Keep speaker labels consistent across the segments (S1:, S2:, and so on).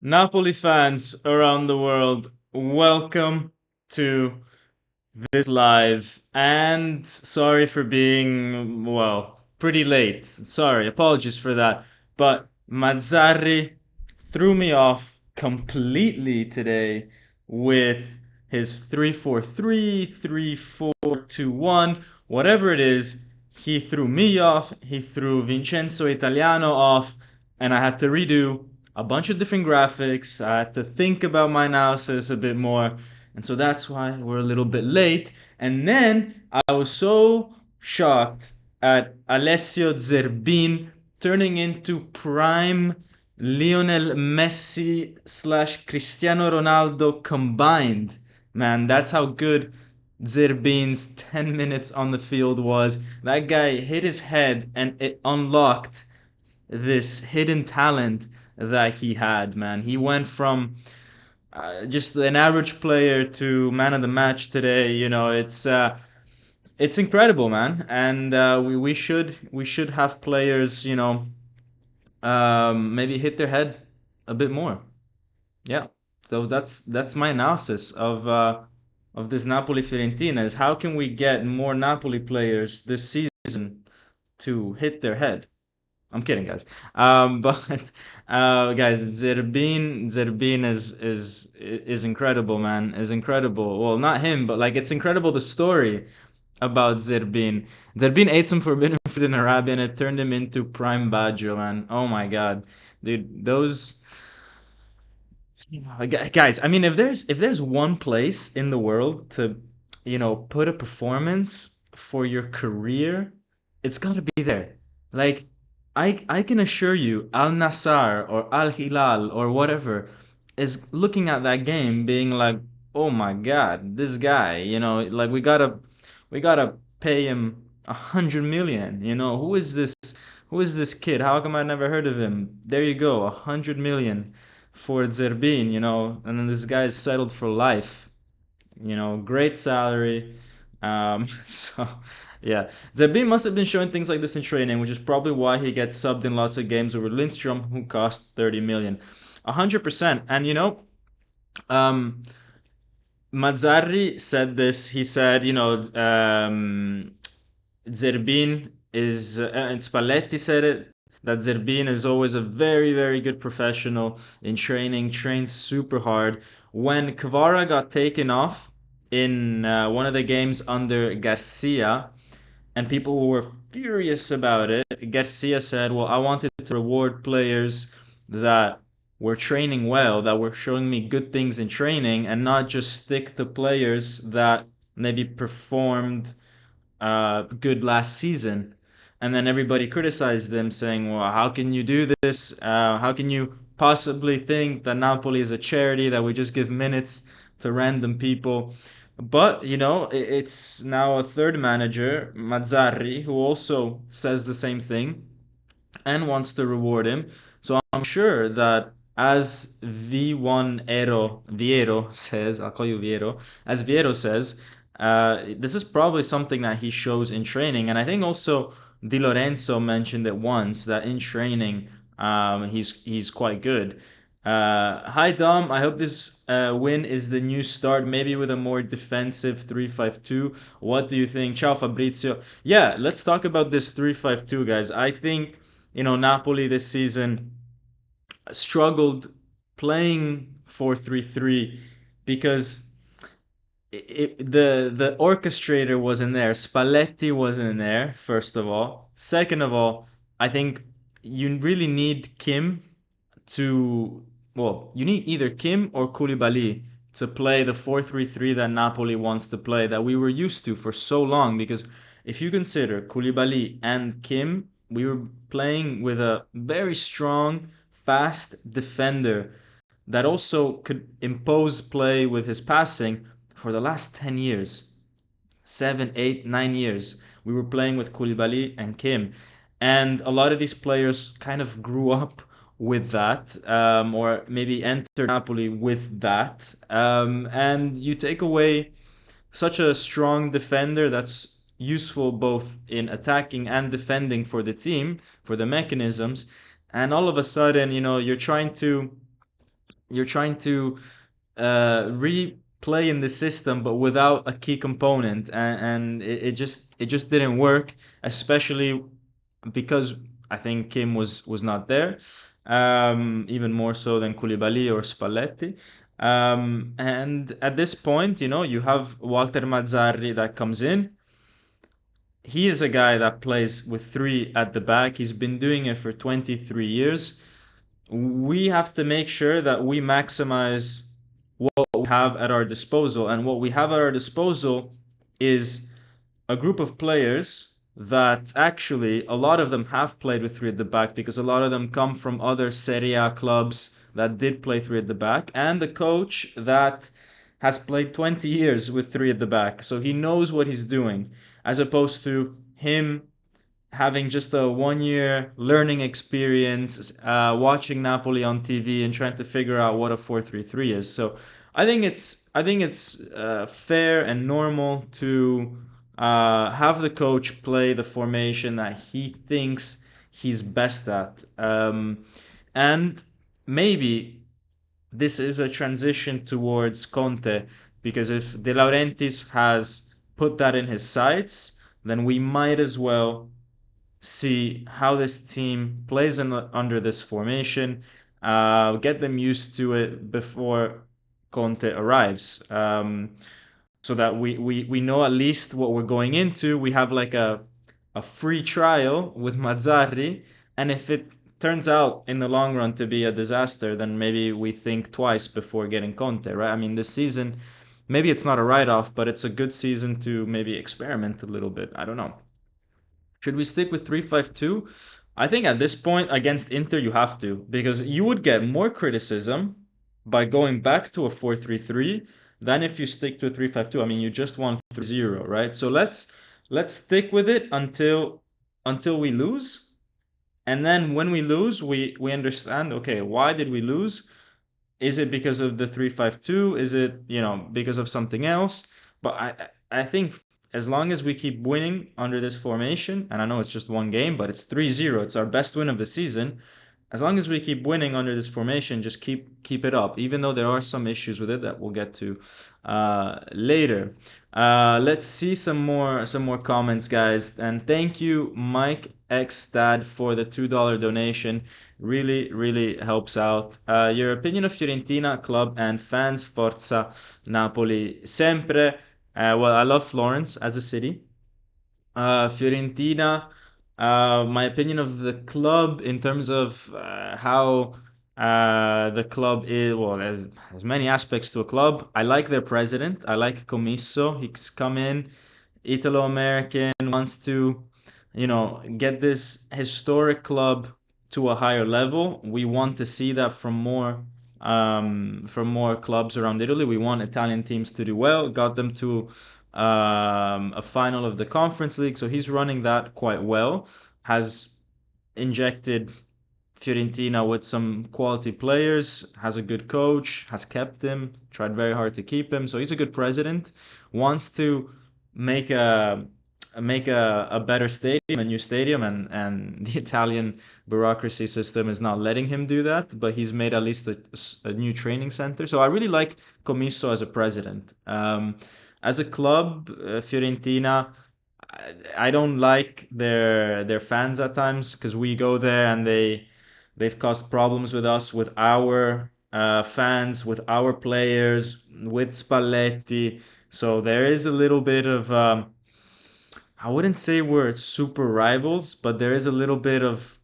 S1: Napoli fans around the world, welcome to this live. And sorry for being, well, pretty late. Sorry, apologies for that. But Mazzarri threw me off completely today with his 3-4-3, 3-4-2-1, whatever it is. He threw me off, he threw Vincenzo Italiano off, and I had to redo a bunch of different graphics. I had to think about my analysis a bit more. And so that's why we're a little bit late. And then I was so shocked at Alessio Zerbin turning into prime Lionel Messi slash Cristiano Ronaldo combined. Man, that's how good Zerbin's 10 minutes on the field was. That guy hit his head and it unlocked this hidden talent that he had, man. He went from just an average player to man of the match today. It's incredible, man. And we should have players, maybe hit their head a bit more. Yeah. So that's my analysis of this Napoli Fiorentina is how can we get more Napoli players this season to hit their head? I'm kidding, guys. But guys, Zerbin is incredible, man. Is incredible. Well, not him, but like it's incredible the story about Zerbin. Zerbin ate some forbidden food in Arabia and it turned him into prime Baggio, man. Oh my god, dude, those guys. I mean, if there's one place in the world to, put a performance for your career, it's got to be there. Like, I can assure you, Al Nassr or Al Hilal or whatever is looking at that game, being like, "Oh my God, this guy, like we gotta pay him 100 million. Who is this kid? How come I never heard of him? There you go, 100 million for Zerbin, and then this guy's settled for life, great salary. So yeah, Zerbin must have been showing things like this in training, which is probably why he gets subbed in lots of games over Lindstrom, who cost 30 million. 100%. And um, Mazzarri said this. He said, Zerbin and Spalletti said it, that Zerbin is always a very, very good professional in training, trains super hard. When Kvara got taken off in one of the games under Garcia, and people were furious about it, Garcia said, "Well, I wanted to reward players that were training well, that were showing me good things in training, and not just stick to players that maybe performed good last season." And then everybody criticized them, saying, "Well, how can you do this? How can you possibly think that Napoli is a charity that we just give minutes to random people?" But it's now a third manager, Mazzarri, who also says the same thing and wants to reward him. So I'm sure that as V1 Viero says, I'll call you Viero, as Viero says, this is probably something that he shows in training. And I think also Di Lorenzo mentioned it once that in training, he's quite good. Hi Dom, I hope this win is the new start, maybe with a more defensive 3-5-2. What do you think? Ciao Fabrizio. Yeah, let's talk about this 3-5-2, guys. I think Napoli this season struggled playing 4-3-3 because the orchestrator wasn't there. Spalletti wasn't in there, first of all. Second of all, I think you really need Kim to, well, you need either Kim or Koulibaly to play the 4-3-3 that Napoli wants to play, that we were used to for so long. Because if you consider Koulibaly and Kim, we were playing with a very strong, fast defender that also could impose play with his passing for the last 10 years. 7, 8, 9 years. We were playing with Koulibaly and Kim. And a lot of these players kind of grew up with that, or maybe entered Napoli with that. And you take away such a strong defender that's useful both in attacking and defending for the team, for the mechanisms. And all of a sudden, you're trying to you're trying to replay in the system, but without a key component, and it just didn't work, especially because I think Kim was not there, even more so than Koulibaly or Spalletti. And at this point, you have Walter Mazzarri that comes in. He is a guy that plays with three at the back. He's been doing it for 23 years. We have to make sure that we maximize what we have at our disposal. And what we have at our disposal is a group of players that actually a lot of them have played with three at the back, because a lot of them come from other Serie A clubs that did play three at the back, and the coach that has played 20 years with three at the back. So he knows what he's doing, as opposed to him having just a 1 year learning experience, watching Napoli on TV and trying to figure out what a 4-3-3 is. So I think it's fair and normal to have the coach play the formation that he thinks he's best at, and maybe this is a transition towards Conte, because if De Laurentiis has put that in his sights, then we might as well see how this team plays under this formation, get them used to it before Conte arrives, so that we know at least what we're going into. We have like a free trial with Mazzarri, and if it turns out in the long run to be a disaster, then maybe we think twice before getting Conte, right? I mean, this season, maybe it's not a write-off, but it's a good season to maybe experiment a little bit. I don't know. Should we stick with 3-5-2? I think at this point against Inter you have to, because you would get more criticism by going back to a 4-3-3 than if you stick to a 3-5-2. I mean, you just won 3-0, right? So let's stick with it until we lose. And then when we lose, we understand, okay, why did we lose? Is it because of the 3-5-2? Is it, because of something else? But I think as long as we keep winning under this formation, and I know it's just one game, but it's 3-0. It's our best win of the season. As long as we keep winning under this formation, just keep it up, even though there are some issues with it that we'll get to later. Let's see some more comments, guys. And thank you, Mike X Dad, for the $2 donation. Really, really helps out. Your opinion of Fiorentina club and fans, Forza Napoli, sempre. Well, I love Florence as a city. Fiorentina, my opinion of the club in terms of how the club is, well, there's many aspects to a club. I like their president. I like Commisso. He's come in, Italo-American, wants to, get this historic club to a higher level. We want to see that from more clubs around Italy. We want Italian teams to do well. Got them to a final of the Conference League, so he's running that quite well. Has injected Fiorentina with some quality players, has a good coach, has kept him, tried very hard to keep him. So he's a good president. Wants to make a better stadium, a new stadium, and the Italian bureaucracy system is not letting him do that. But he's made at least a new training center. So I really like Commisso as a president. As a club, Fiorentina, I don't like their fans at times, because we go there and they've caused problems with us, with our fans, with our players, with Spalletti. So there is a little bit of I wouldn't say we're super rivals, but there is a little bit of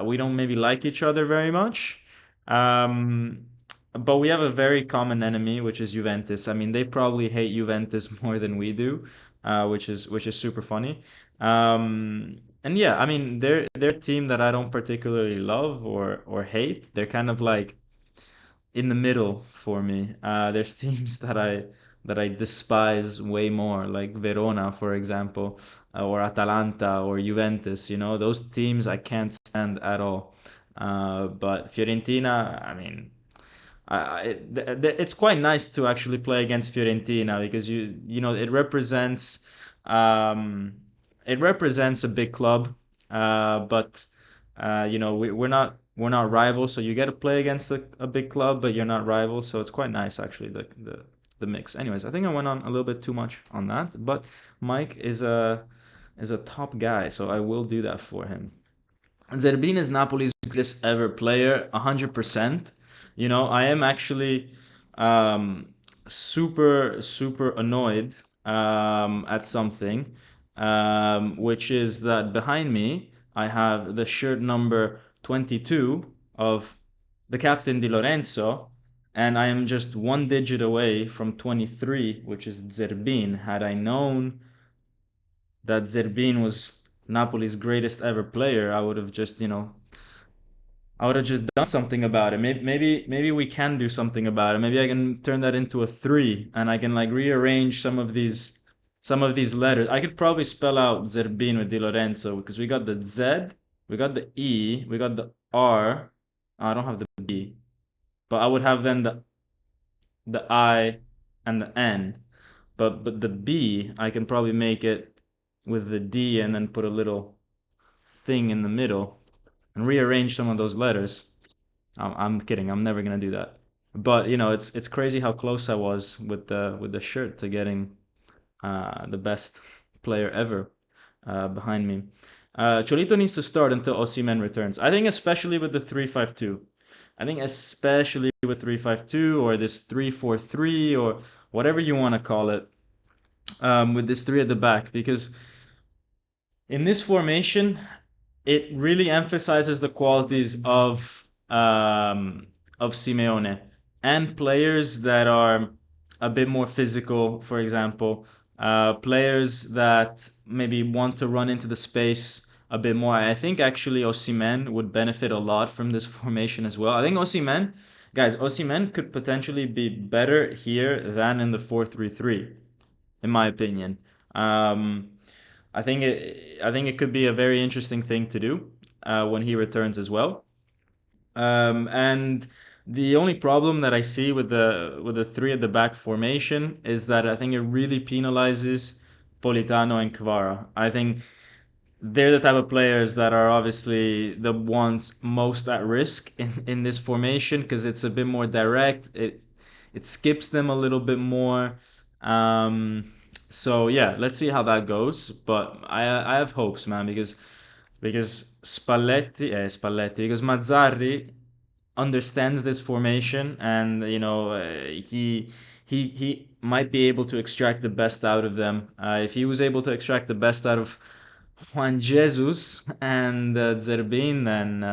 S1: we don't maybe like each other very much. Um, but we have a very common enemy, which is Juventus. I mean, they probably hate Juventus more than we do, which is super funny. And yeah, I mean, they're a team that I don't particularly love or hate. They're kind of like in the middle for me. There's teams that I despise way more, like Verona, for example, or Atalanta or Juventus. Those teams I can't stand at all. But Fiorentina, I mean, it's quite nice to actually play against Fiorentina, because it represents a big club, but we're not we're not rivals, so you get to play against a big club, but you're not rivals, so it's quite nice actually the mix. Anyways, I think I went on a little bit too much on that, but Mike is a top guy, so I will do that for him. Zerbin is Napoli's greatest ever player, 100%. You know, I am actually um, super annoyed at something, which is that behind me I have the shirt number 22 of the captain Di Lorenzo, and I am just one digit away from 23, which is Zerbin. Had I known that Zerbin was Napoli's greatest ever player, I would have just, I would have just done something about it. Maybe we can do something about it. Maybe I can turn that into a three, and I can like rearrange some of these letters. I could probably spell out Zerbin with Di Lorenzo because we got the Z, we got the E, we got the R. I don't have the B, but I would have then the I and the N. But the B, I can probably make it with the D and then put a little thing in the middle and rearrange some of those letters. I'm kidding. I'm never gonna do that. But it's crazy how close I was with the shirt to getting the best player ever behind me. Cholito needs to start until Osimhen returns. I think especially with the 3-5-2. I think especially with 3-5-2 or this 3-4-3 or whatever you want to call it, with this three at the back, because in this formation, it really emphasizes the qualities of Simeone and players that are a bit more physical, for example, players that maybe want to run into the space a bit more. I think actually Osimhen would benefit a lot from this formation as well. I think Osimhen could potentially be better here than in the 4-3-3, in my opinion. Um, I think it could be a very interesting thing to do when he returns as well. And the only problem that I see with the three at the back formation is that I think it really penalizes Politano and Kvara. I think they're the type of players that are obviously the ones most at risk in this formation because it's a bit more direct. It skips them a little bit more. Um, so yeah, let's see how that goes. But I have hopes, man, because Spalletti, because Mazzarri understands this formation, and he might be able to extract the best out of them. If he was able to extract the best out of Juan Jesus and Zerbin, then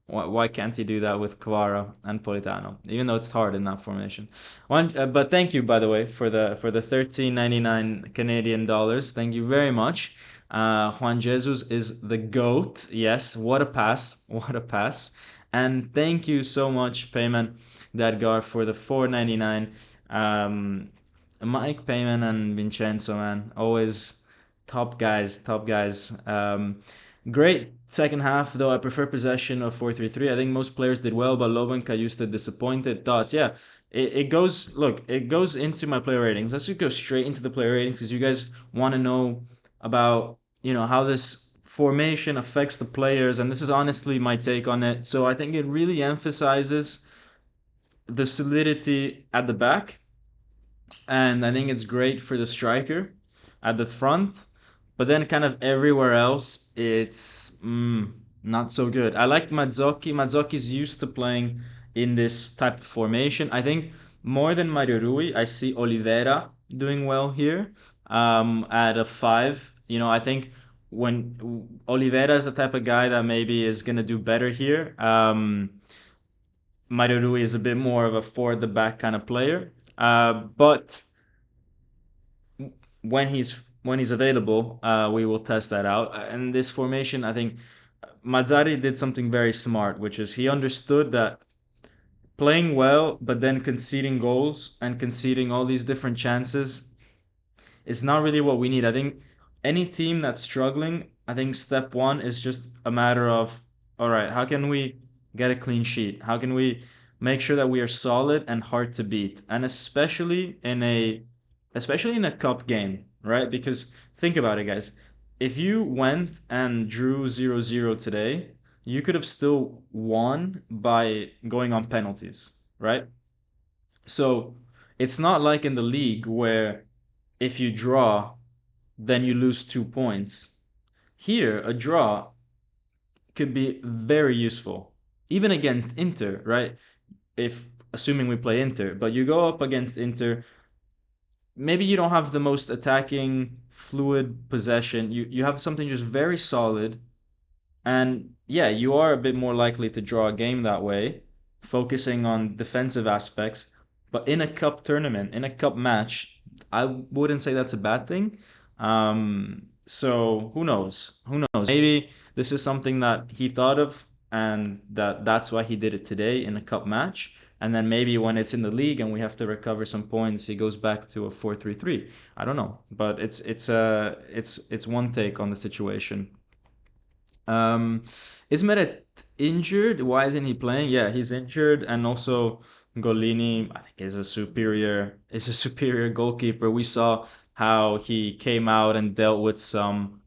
S1: why can't he do that with Kvara and Politano? Even though it's hard in that formation. But thank you, by the way, for the 13.99 Canadian dollars. Thank you very much. Juan Jesus is the goat. Yes, what a pass! What a pass! And thank you so much, Payman Dadgar, for the 4.99. Mike Payman and Vincenzo, man, always top guys, top guys. Great second half, though I prefer possession of 4-3-3. I think most players did well, but Loban Kayusta disappointed. Thoughts? Yeah, it goes into my player ratings. Let's just go straight into the player ratings because you guys want to know about, how this formation affects the players, and this is honestly my take on it. So I think it really emphasizes the solidity at the back, and I think it's great for the striker at the front. But then, kind of everywhere else, it's not so good. I liked Mazzocchi. Mazzocchi's used to playing in this type of formation. I think more than Mario Rui, I see Oliveira doing well here at a five. I think when Oliveira is the type of guy that maybe is going to do better here. Mario Rui is a bit more of a forward the back kind of player. But when he's available, we will test that out. And this formation, I think Mazzari did something very smart, which is he understood that playing well, but then conceding goals and conceding all these different chances is not really what we need. I think any team that's struggling, I think step one is just a matter of, all right, how can we get a clean sheet? How can we make sure that we are solid and hard to beat? And especially in a cup game, right? Because think about it, guys. If you went and drew 0-0 today, you could have still won by going on penalties, right? So it's not like in the league where if you draw, then you lose 2 points. Here, a draw could be very useful, even against Inter, right? If assuming we play Inter, but you go up against Inter, maybe you don't have the most attacking, fluid possession. You have something just very solid, and yeah, you are a bit more likely to draw a game that way, focusing on defensive aspects. But in a cup tournament, in a cup match, I wouldn't say that's a bad thing. So who knows? Who knows? Maybe this is something that he thought of, and that's why he did it today in a cup match. And then maybe when it's in the league and we have to recover some points, he goes back to a 4-3-3. I don't know, but it's one take on the situation. Um, is Meret injured? Why isn't he playing? Yeah, he's injured, and also Golini, I think, is a superior goalkeeper. We saw how he came out and dealt with some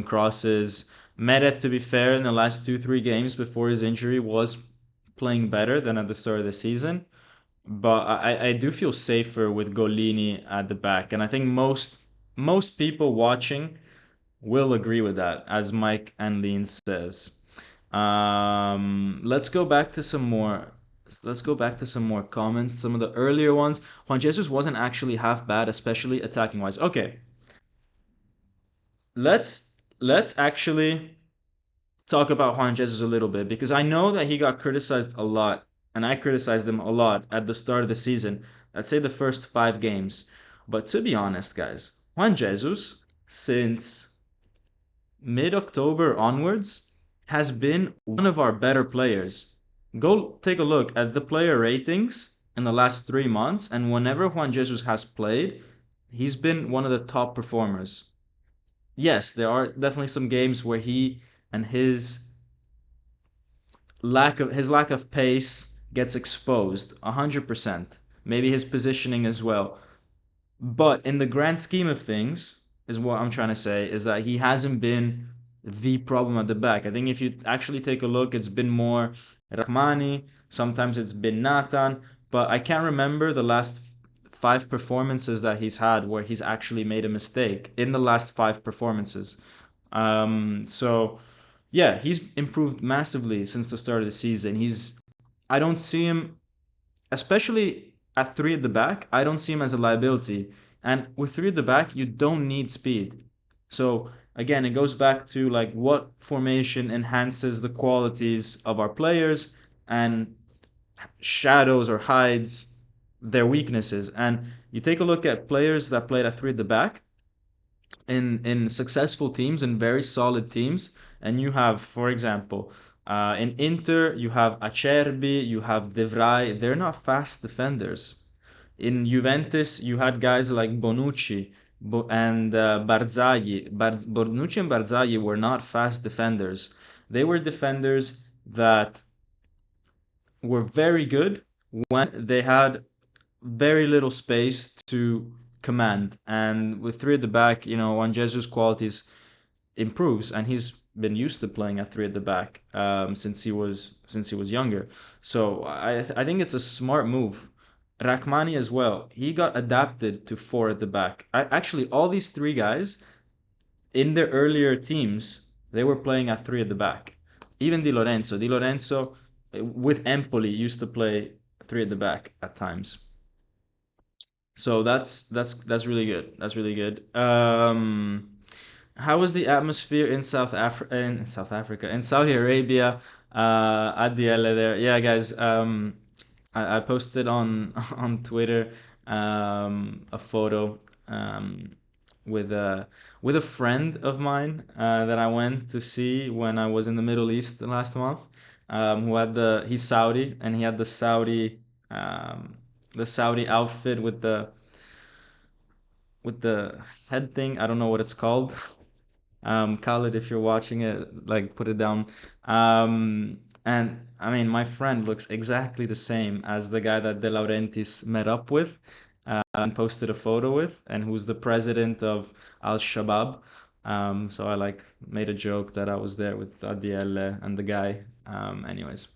S1: crosses. Meret, to be fair, in the last 2-3 games before his injury, was playing better than at the start of the season. But I do feel safer with Golini at the back, and I think most people watching will agree with that, as Mike and Lean says. Let's go back to some more. Let's go back to some more comments. Some of the earlier ones. Juan Jesus wasn't actually half bad, especially attacking wise. Okay, let's actually talk about Juan Jesus a little bit because I know that he got criticized a lot, and I criticized him a lot at the start of the season. I'd say the first 5 games. But to be honest, guys, Juan Jesus, since mid-October onwards, has been one of our better players. Go take a look at the player ratings in the last 3 months, and whenever Juan Jesus has played, he's been one of the top performers. Yes, there are definitely some games where he and his lack of pace gets exposed 100%. Maybe his positioning as well. But in the grand scheme of things, is what I'm trying to say, is that he hasn't been the problem at the back. I think if you actually take a look, it's been more Rahmani, sometimes it's been Nathan, but I can't remember the last 5 performances that he's had where he's actually made a mistake in the last 5 performances. So yeah, he's improved massively since the start of the season. I don't see him, especially at three at the back, I don't see him as a liability. And with three at the back, you don't need speed. So again, it goes back to like what formation enhances the qualities of our players and shadows or hides their weaknesses. And you take a look at players that played at three at the back in successful teams and very solid teams, and you have, for example, in Inter, you have Acerbi, you have De Vrij. They're not fast defenders. In Juventus, you had guys like Bonucci and Barzagli. Bonucci and Barzagli were not fast defenders. They were defenders that were very good when they had very little space to command. And with three at the back, Juan Jesus' qualities improves, and he's been used to playing at three at the back since he was younger. So I think it's a smart move. Rahmani as well. He got adapted to four at the back. Actually, all these three guys in their earlier teams, they were playing at three at the back. Even Di Lorenzo. Di Lorenzo with Empoli used to play three at the back at times. So that's really good. That's really good. How was the atmosphere in South Africa, in Saudi Arabia, at the L there? Yeah, guys. I posted on on Twitter a photo with a friend of mine that I went to see when I was in the Middle East the last month. He's Saudi, and he had the Saudi outfit with the head thing. I don't know what it's called. Khalid, if you're watching it, like put it down. And I mean, my friend looks exactly the same as the guy that De Laurentiis met up with and posted a photo with, and who's the president of Al Shabaab. So I like made a joke that I was there with Adiele and the guy. Anyways,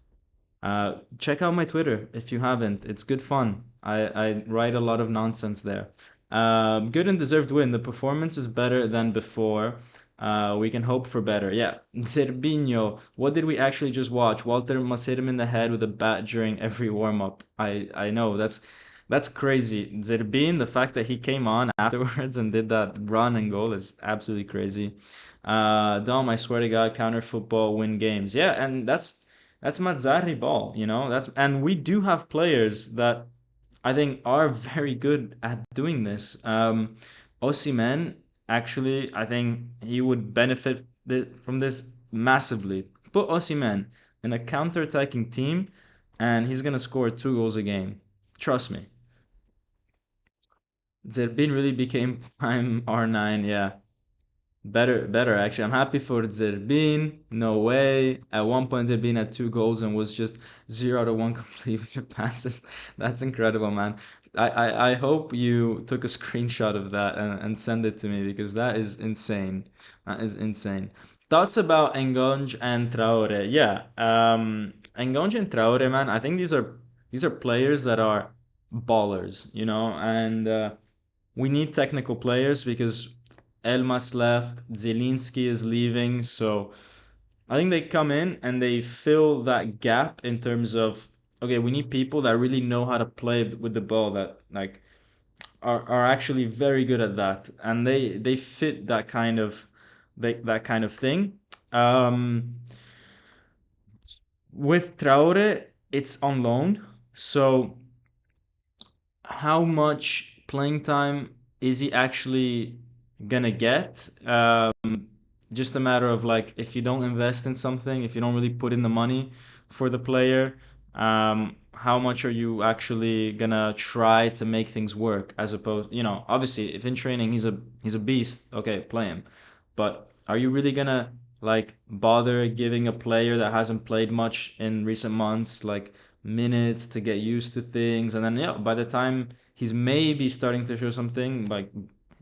S1: check out my Twitter if you haven't. It's good fun. I write a lot of nonsense there. Good and deserved win. The performance is better than before. We can hope for better. Yeah. Zerbinho, what did we actually just watch? Walter must hit him in the head with a bat during every warm-up. I know that's crazy. Zerbin, the fact that he came on afterwards and did that run and goal is absolutely crazy. Dom, I swear to God, counter football win games. Yeah, and that's Mazzarri ball, you know. That's and we do have players that I think are very good at doing this. Osimhen, actually, I think he would benefit from this massively. Put Osimhen in a counter-attacking team, and he's gonna score 2 goals a game. Trust me. Zerbin really became prime R9, yeah. Better actually. I'm happy for Zerbin. No way. At one point, Zerbin had 2 goals and was just 0 out of 1 completed passes. That's incredible, man. I hope you took a screenshot of that and send it to me because that is insane. That is insane. Thoughts about Engonge and Traore? Yeah. Engonge and Traore, man. I think these are players that are ballers, you know, and we need technical players because Elmas left, Zielinski is leaving, so I think they come in and they fill that gap in terms of okay, we need people that really know how to play with the ball that like are actually very good at that, and they fit that kind of thing. Um, with Traore, it's on loan, so how much playing time is he actually gonna get? Just a matter of like if you don't invest in something, if you don't really put in the money for the player, how much are you actually gonna try to make things work? As opposed, you know, obviously if in training he's a beast, okay, play him. But are you really gonna like bother giving a player that hasn't played much in recent months like minutes to get used to things, and then yeah, by the time he's maybe starting to show something, like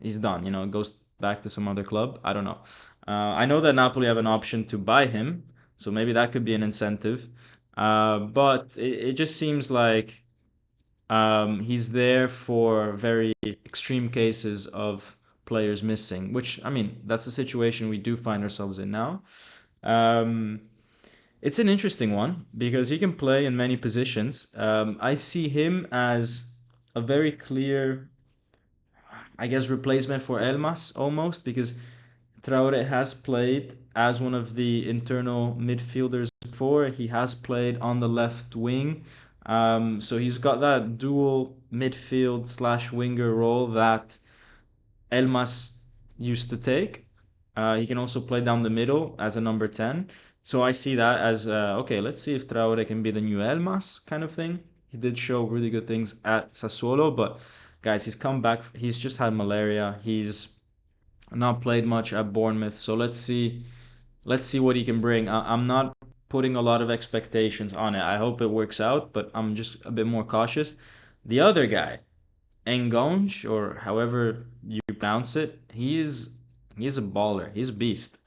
S1: he's done, you know, goes back to some other club. I don't know. I know that Napoli have an option to buy him, so maybe that could be an incentive. But it just seems like he's there for very extreme cases of players missing, which, I mean, that's the situation we do find ourselves in now. Um, it's an interesting one because he can play in many positions. I see him as a very clear, I guess, replacement for Elmas almost because Traore has played as one of the internal midfielders before. He has played on the left wing. So he's got that dual midfield slash winger role that Elmas used to take. He can also play down the middle as a number 10. So I see that as okay, let's see if Traore can be the new Elmas kind of thing. He did show really good things at Sassuolo, but guys, he's come back. He's just had malaria. He's not played much at Bournemouth. So let's see what he can bring. I'm not putting a lot of expectations on it. I hope it works out, but I'm just a bit more cautious. The other guy, Engonge, or however you pronounce it, he's a baller. He's a beast.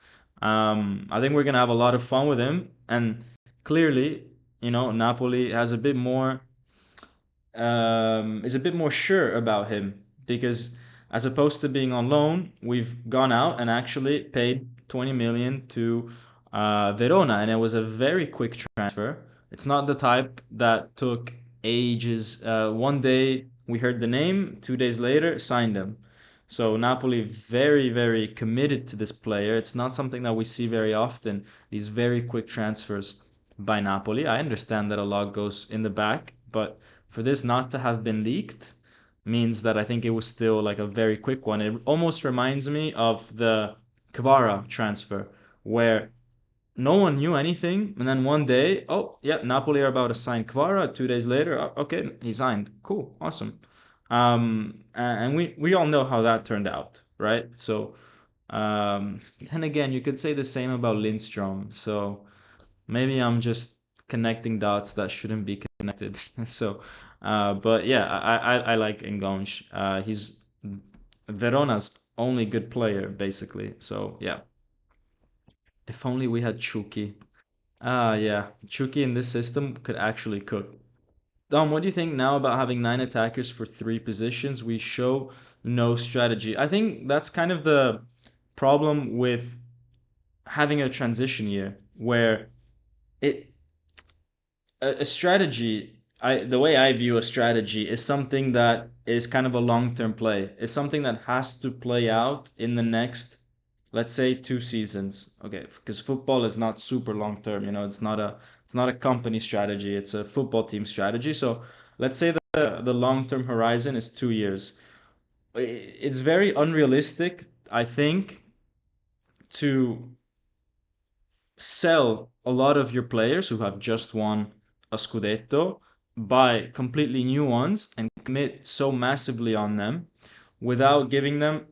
S1: I think we're gonna have a lot of fun with him, and clearly, you know, Napoli has a bit more is a bit more sure about him because as opposed to being on loan, we've gone out and actually paid 20 million to Verona, and it was a very quick transfer. It's not the type that took ages. One day we heard the name, 2 days later signed him. So Napoli very, very committed to this player. It's not something that we see very often, these very quick transfers by Napoli. I understand that a lot goes in the back, but for this not to have been leaked means that I think it was still like a very quick one. It almost reminds me of the Kvara transfer, where no one knew anything, and then one day, oh yeah, Napoli are about to sign Kvara. 2 days later, okay, he signed. Cool, awesome. And we all know how that turned out, right? So then again, you could say the same about Lindstrom. So maybe I'm just connecting dots that shouldn't be connected. So, but yeah, I like Engonge. He's Verona's only good player basically. So yeah, if only we had Chucky. Ah, yeah, Chucky in this system could actually cook. Dom, what do you think now about having nine attackers for three positions? We show no strategy. I think that's kind of the problem with having a transition year where it a strategy the way I view a strategy is something that is kind of a long-term play. It's something that has to play out in the next, let's say, 2 seasons. Okay, because football is not super long-term, it's not a company strategy, it's a football team strategy. So let's say the long-term horizon is 2 years. It's very unrealistic, I think, to sell a lot of your players who have just won a Scudetto, buy completely new ones, and commit so massively on them without giving them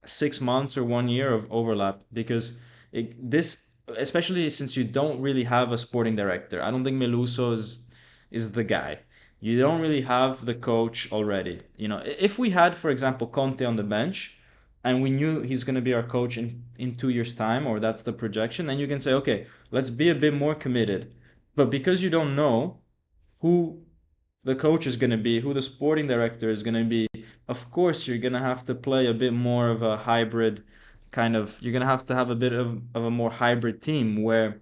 S1: 6 months or 1 year of overlap. Because this, especially since you don't really have a sporting director, I don't think Meluso is the guy. You don't really have the coach already. If we had, for example, Conte on the bench, and we knew he's going to be our coach in 2 years' time, or that's the projection, then you can say, okay, let's be a bit more committed. But because you don't know who the coach is going to be, who the sporting director is going to be, of course you're going to have to play a bit more of a hybrid you're going to have a bit of a more hybrid team where,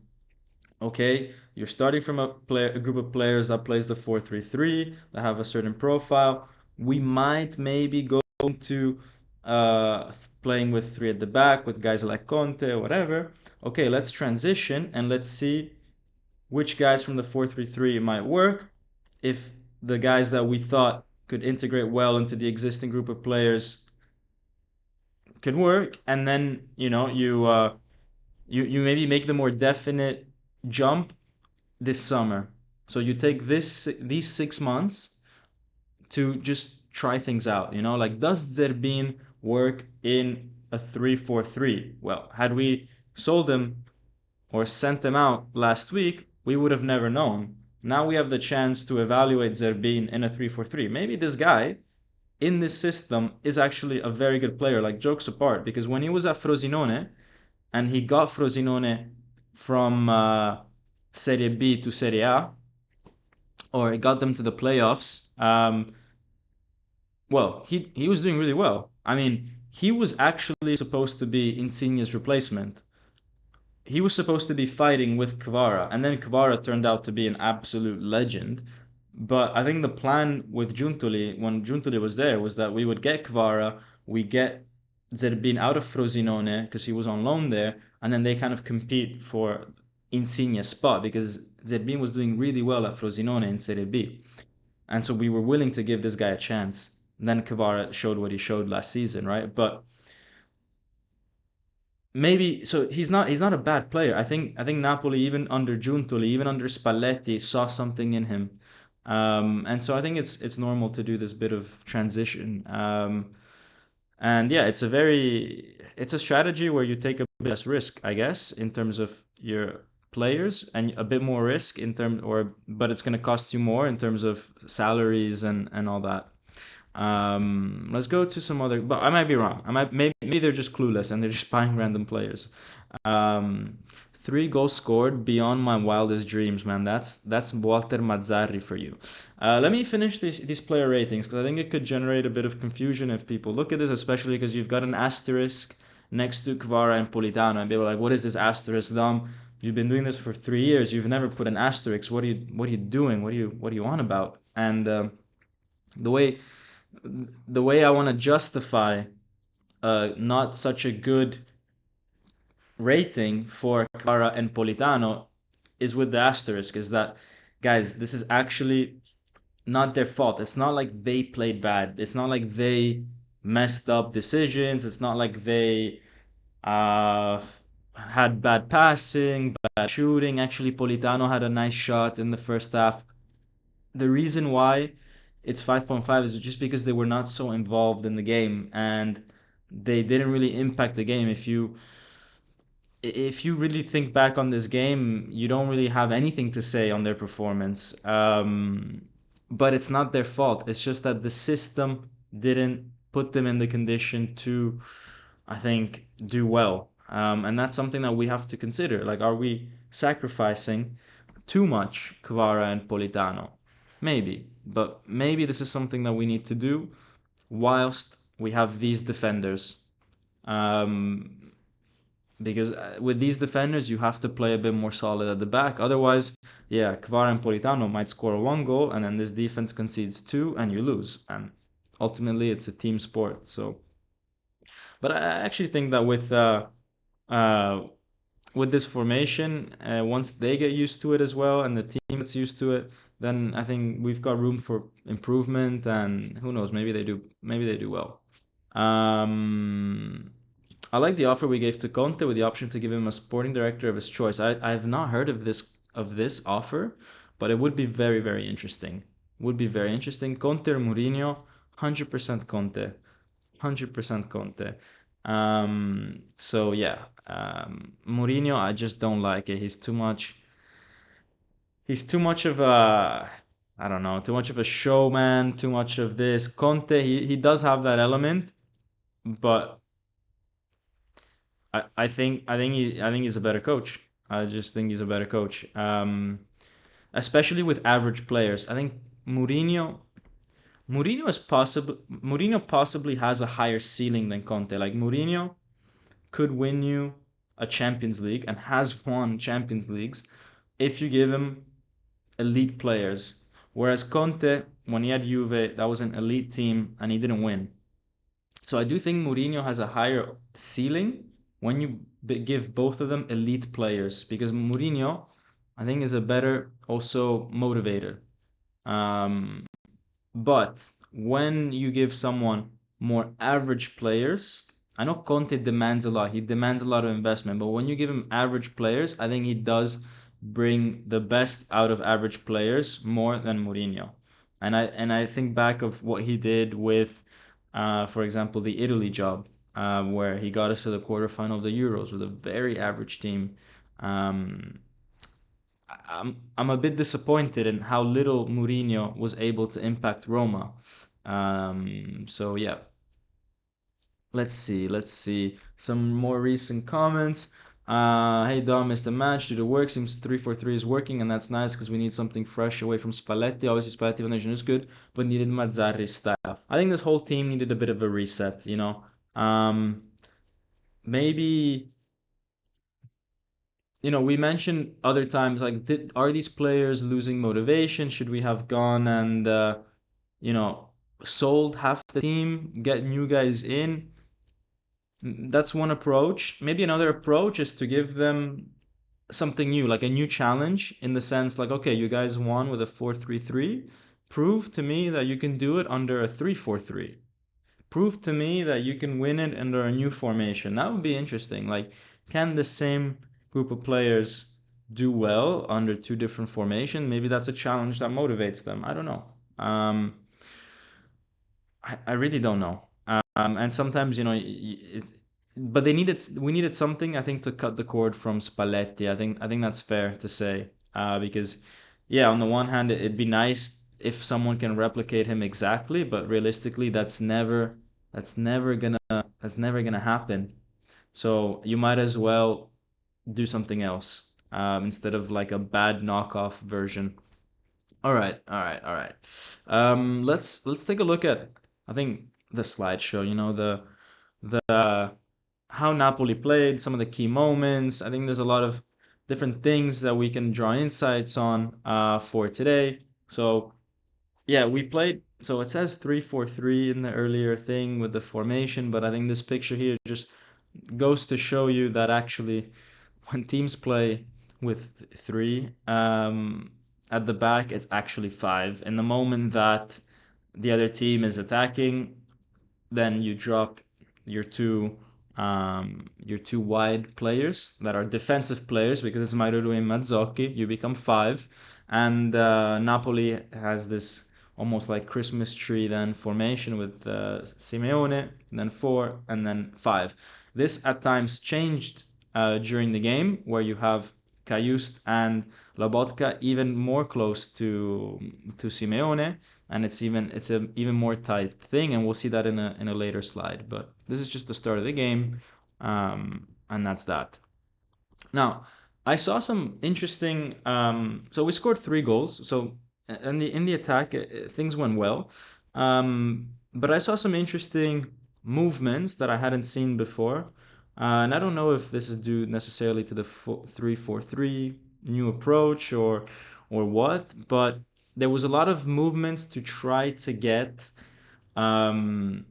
S1: okay, you're starting from a group of players that plays the 4-3-3 that have a certain profile. We might maybe go into playing with three at the back with guys like Conte or whatever. Okay, let's transition and let's see which guys from the 4-3-3 might work. If the guys that we thought could integrate well into the existing group of players could work, and then you maybe make the more definite jump this summer. So you take these 6 months to just try things out. Like, does Zerbin work in a 3-4-3? Well, had we sold him or sent him out last week, we would have never known. Now we have the chance to evaluate Zerbin in a 3-4-3. Maybe this guy in this system is actually a very good player, like, jokes apart, because when he was at Frosinone and he got Frosinone from Serie B to Serie A, or it got them to the playoffs. Well, he was doing really well. I mean, he was actually supposed to be Insigne's replacement. He was supposed to be fighting with Kvara, and then Kvara turned out to be an absolute legend. But I think the plan with Giuntoli, when Giuntoli was there, was that we would get Kvara, we get Zerbin out of Frosinone because he was on loan there, and then they kind of compete for Insigne's spot because Zerbin was doing really well at Frosinone in Serie B. And so we were willing to give this guy a chance. And then Kvara showed what he showed last season, right? But maybe so he's not a bad player. I think Napoli, even under Giuntoli, even under Spalletti, saw something in him. And so I think it's normal to do this bit of transition. And yeah, it's a strategy where you take a bit less risk, I guess, in terms of your players, and a bit more risk in terms, or but it's going to cost you more in terms of salaries and all that. Let's go to some other, but I might be wrong. Maybe they're just clueless and they're just buying random players. Um, 3 goals scored beyond my wildest dreams, man. That's Walter Mazzarri for you. Let me finish these player ratings because I think it could generate a bit of confusion if people look at this, especially because you've got an asterisk next to Kvara and Politano, and people are like, "What is this asterisk, Dom? You've been doing this for 3 years. You've never put an asterisk. What are you doing? What are you on about?" And the way the way I want to justify not such a good rating for Cara and Politano is with the asterisk, is that, guys, this is actually not their fault. It's not like they played bad. It's not like they messed up decisions. It's not like they uh, had bad passing, bad shooting. Actually, Politano had a nice shot in the first half. The reason why it's 5.5 is just because they were not so involved in the game and they didn't really impact the game. If you really think back on this game, you don't really have anything to say on their performance. But it's not their fault. It's just that the system didn't put them in the condition to I think, do well. And that's something that we have to consider. Like, are we sacrificing too much Kvara and Politano? Maybe, but maybe this is something that we need to do whilst we have these defenders. Um, because with these defenders, you have to play a bit more solid at the back. Otherwise, yeah, Kvara and Politano might score one goal, and then this defense concedes two, and you lose. And ultimately, it's a team sport. So, but I actually think that uh, with this formation, once they get used to it as well, and the team gets used to it, then I think we've got room for improvement. And who knows, maybe they do well. Um, I like the offer we gave to Conte with the option to give him a sporting director of his choice. I have not heard of this offer, but it would be very, very interesting. Would be very interesting. Conte or Mourinho? 100% Conte. 100% Conte. So yeah, Mourinho, I just don't like it. He's too much of a, I don't know, too much of a showman, too much of this. Conte, he does have that element, but I think he's a better coach. I just think he's a better coach. Especially with average players. I think Mourinho Mourinho possibly has a higher ceiling than Conte. Like Mourinho could win you a Champions League and has won Champions Leagues if you give him elite players. Whereas Conte, when he had Juve, that was an elite team and he didn't win. So I do think Mourinho has a higher ceiling when you give both of them elite players because Mourinho, I think, is a better also motivator. Um, but when you give someone more average players, I know Conte demands a lot. He demands a lot of investment, but when you give him average players, I think he does bring the best out of average players more than Mourinho. And I think back of what he did with, for example, the Italy job, where he got us to the quarterfinal of the Euros with a very average team. Um, I'm a bit disappointed in how little Mourinho was able to impact Roma. So yeah, let's see some more recent comments. Hey Dom, missed the match due to work. Seems 3-4-3 is working, and that's nice because we need something fresh away from Spalletti. Obviously, Spalletti foundation is good, but needed Mazzarri style. I think this whole team needed a bit of a reset. Maybe we mentioned other times like, are these players losing motivation? Should we have gone and you know sold half the team, get new guys in? That's one approach. Maybe another approach is to give them something new, like a new challenge in the sense like, okay, you guys won with a 4-3-3. Prove to me that you can do it under a 3-4-3. Prove to me that you can win it under a new formation. That would be interesting. Like, can the same group of players do well under two different formations? Maybe that's a challenge that motivates them. I don't know. Um, I really don't know. And sometimes, but we needed something, I think, to cut the cord from Spalletti. I think that's fair to say. Because, yeah, on the one hand, it'd be nice if someone can replicate him exactly, but realistically, that's never gonna happen. So you might as well do something else, instead of like a bad knockoff version. All right, all right, all right. Let's take a look at, I think, the slideshow. The how Napoli played, some of the key moments. I think there's a lot of different things that we can draw insights on for today. So yeah, we played. So it says 3-4-3 in the earlier thing with the formation, but I think this picture here just goes to show you that actually when teams play with three at the back, it's actually five. In the moment that the other team is attacking, then you drop your two wide players that are defensive players because it's Mairulu and Mazzocchi. You become five, and Napoli has this almost like Christmas tree then formation with Simeone, then four, and then five. This at times changed during the game where you have Cajuste and Lobotka even more close to Simeone, and it's a even more tight thing, and we'll see that in a later slide. But this is just the start of the game, and that's that. Now, I saw some interesting. So we scored 3 goals. So in the attack, things went well. But I saw some interesting movements that I hadn't seen before, and I don't know if this is due necessarily to the 3-4-3 new approach or what. But there was a lot of movements to try to get um,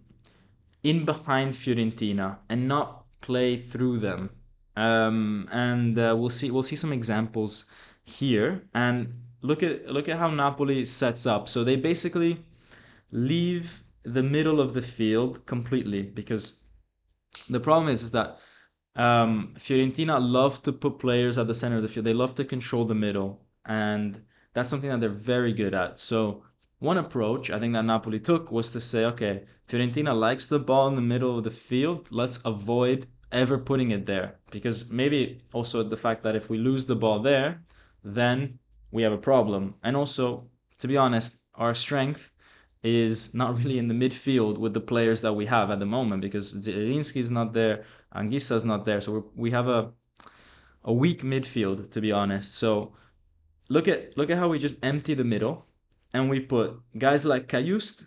S1: in behind Fiorentina and not play through them. And we'll see some examples here. And look at how Napoli sets up. So they basically leave the middle of the field completely because the problem is that Fiorentina love to put players at the center of the field. They love to control the middle, and that's something that they're very good at. So one approach I think that Napoli took was to say, okay, Fiorentina likes the ball in the middle of the field. Let's avoid ever putting it there because maybe also the fact that if we lose the ball there, then we have a problem. And also, to be honest, our strength is not really in the midfield with the players that we have at the moment because Zielinski is not there, Anguissa's not there, so we have a weak midfield to be honest. So look at how we just empty the middle, and we put guys like Cajuste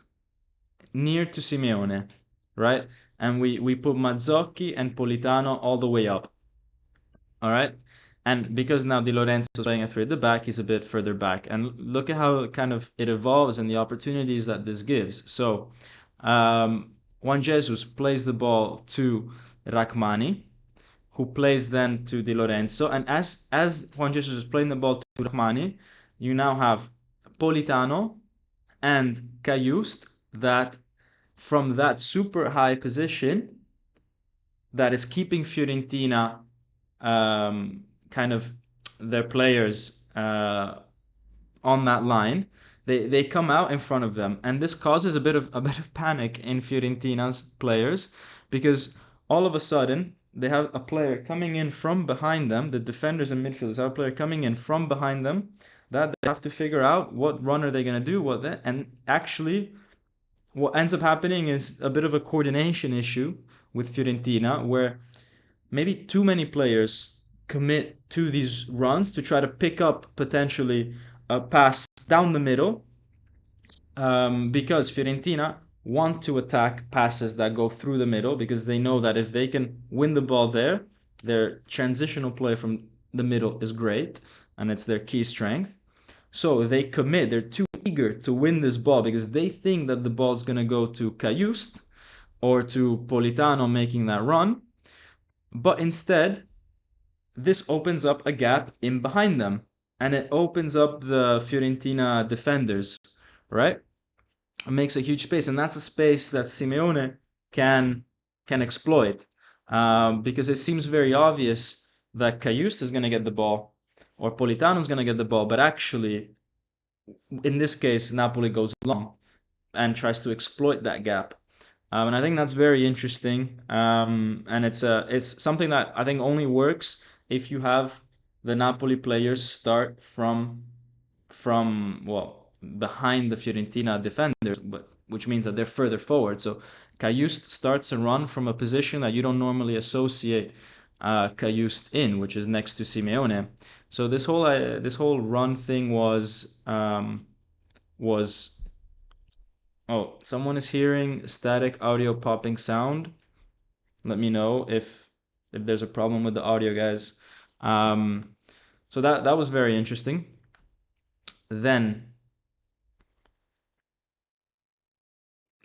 S1: near to Simeone, right? And we put Mazzocchi and Politano all the way up. All right. And because now Di Lorenzo is playing a three at the back, he's a bit further back. And look at how kind of it evolves and the opportunities that this gives. So Juan Jesus plays the ball to Rachmani, who plays then to Di Lorenzo. And as Juan Jesus is playing the ball to Rachmani, you now have Politano and Cajuste that from that super high position that is keeping Fiorentina kind of their players on that line. They come out in front of them, and this causes a bit of panic in Fiorentina's players because all of a sudden they have a player coming in from behind them. The defenders and midfielders have a player coming in from behind them that they have to figure out what run are they going to do, and actually what ends up happening is a bit of a coordination issue with Fiorentina where maybe too many players commit to these runs to try to pick up potentially a pass down the middle because Fiorentina want to attack passes that go through the middle because they know that if they can win the ball there, their transitional play from the middle is great and it's their key strength. So they commit, they're too eager to win this ball because they think that the ball is going to go to Cajuste or to Politano making that run. But instead, this opens up a gap in behind them and it opens up the Fiorentina defenders, right? It makes a huge space, and that's a space that Simeone can can exploit because it seems very obvious that Cajuste is going to get the ball or Politano is going to get the ball, but actually, in this case, Napoli goes long and tries to exploit that gap. And I think that's very interesting. And it's something that I think only works if you have the Napoli players start from well behind the Fiorentina defenders, but which means that they're further forward. So Cajuste starts a run from a position that you don't normally associate Cajuste in, which is next to Simeone. So this whole run thing was oh, someone is hearing static audio popping sound. Let me know if there's a problem with the audio, guys. Um, so that was very interesting. Then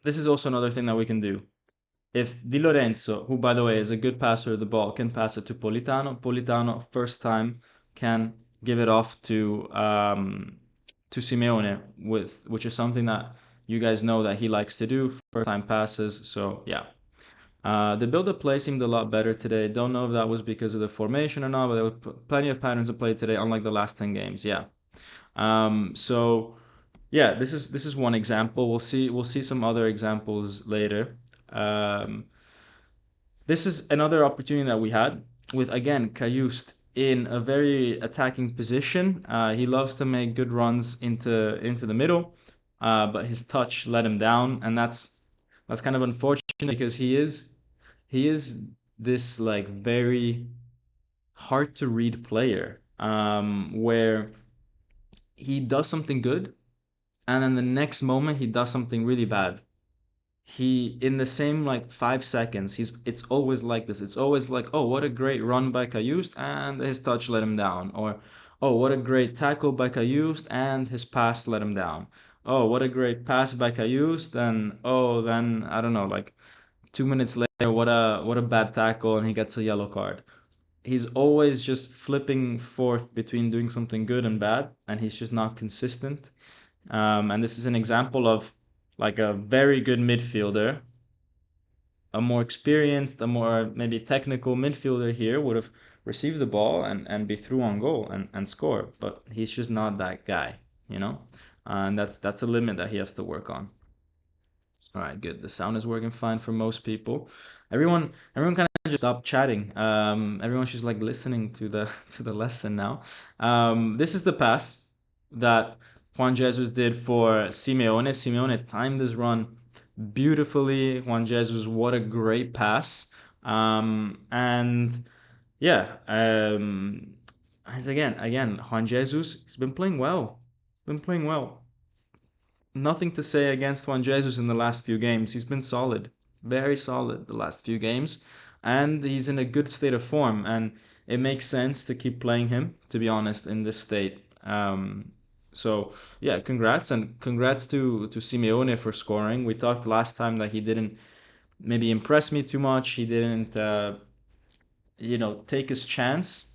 S1: this is also another thing that we can do. If Di Lorenzo, who by the way is a good passer of the ball, can pass it to Politano, Politano first time can give it off to Simeone with which is something that you guys know that he likes to do, first time passes. So yeah. The build-up play seemed a lot better today. Don't know if that was because of the formation or not, but there were plenty of patterns of play today, unlike the last 10 games. Yeah. So yeah, this is one example. We'll see some other examples later. Um, this is another opportunity that we had with again Cajuste in a very attacking position. He loves to make good runs into the middle, but his touch let him down, and that's kind of unfortunate because he is this like very hard to read player, where he does something good, and then the next moment he does something really bad. He in the same like 5 seconds, it's always like this. It's always like, oh, what a great run by Cajuste, and his touch let him down, or oh, what a great tackle by Cajuste, and his pass let him down. Oh, what a great pass by Cajuste, and oh, then I don't know, like 2 minutes later, what a bad tackle, and he gets a yellow card. He's always just flipping forth between doing something good and bad, and he's just not consistent. And this is an example of like a very good midfielder, a more experienced, a more maybe technical midfielder here would have received the ball and be through on goal and score. But he's just not that guy, you know? And that's a limit that he has to work on. All right, good. The sound is working fine for most people. Everyone kind of just stopped chatting. Everyone's just like listening to the to the lesson now. This is the pass that Juan Jesus did for Simeone. Simeone timed his run beautifully. Juan Jesus, what a great pass. And yeah, as again, Juan Jesus, he's been playing well. Been playing well. Nothing to say against Juan Jesus in the last few games. He's been solid, very solid the last few games, and he's in a good state of form. And it makes sense to keep playing him, to be honest, in this state. So yeah, congrats to Simeone for scoring. We talked last time that he didn't maybe impress me too much. He didn't, take his chance,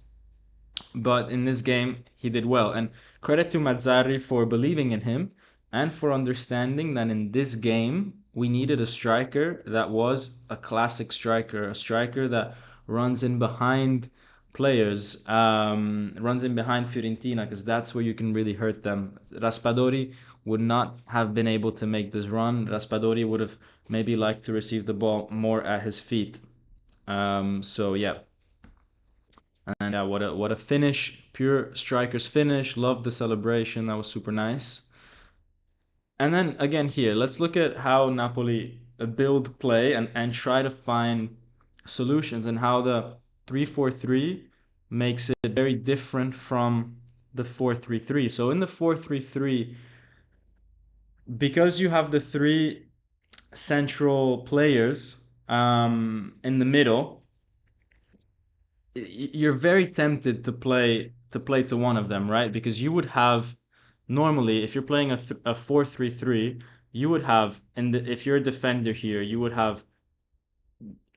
S1: but in this game he did well. And credit to Mazzarri for believing in him and for understanding that in this game we needed a striker that was a classic striker, a striker that runs in behind players, runs in behind Fiorentina, because that's where you can really hurt them. Raspadori would not have been able to make this run. Raspadori would have maybe liked to receive the ball more at his feet. So yeah, and yeah, what a finish! Pure striker's finish. Love the celebration. That was super nice. And then again here, let's look at how Napoli build play and try to find solutions, and how the 3-4-3 makes it very different from the 4-3-3. So in the 4-3-3, because you have the three central players in the middle, you're very tempted to play to one of them, right? Because you would have normally, if you're playing a 4-3-3, you would have, and if you're a defender here, you would have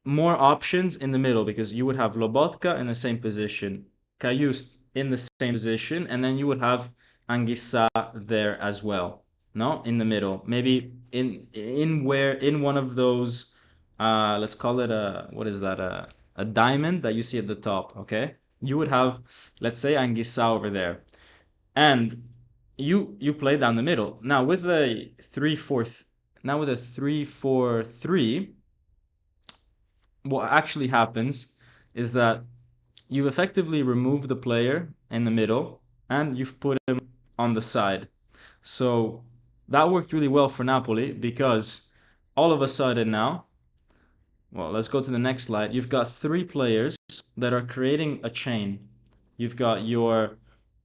S1: more options in the middle, because you would have Lobotka in the same position, Kayust in the same position, and then you would have Anguissa there as well. No, in the middle, maybe in one of those. Let's call it a, what is that, a diamond that you see at the top. Okay, you would have, let's say, Anguissa over there, and you play down the middle. Now with a 3-4-3, what actually happens is that you've effectively removed the player in the middle and you've put him on the side. So that worked really well for Napoli, because all of a sudden now, well, let's go to the next slide. You've got three players that are creating a chain. You've got your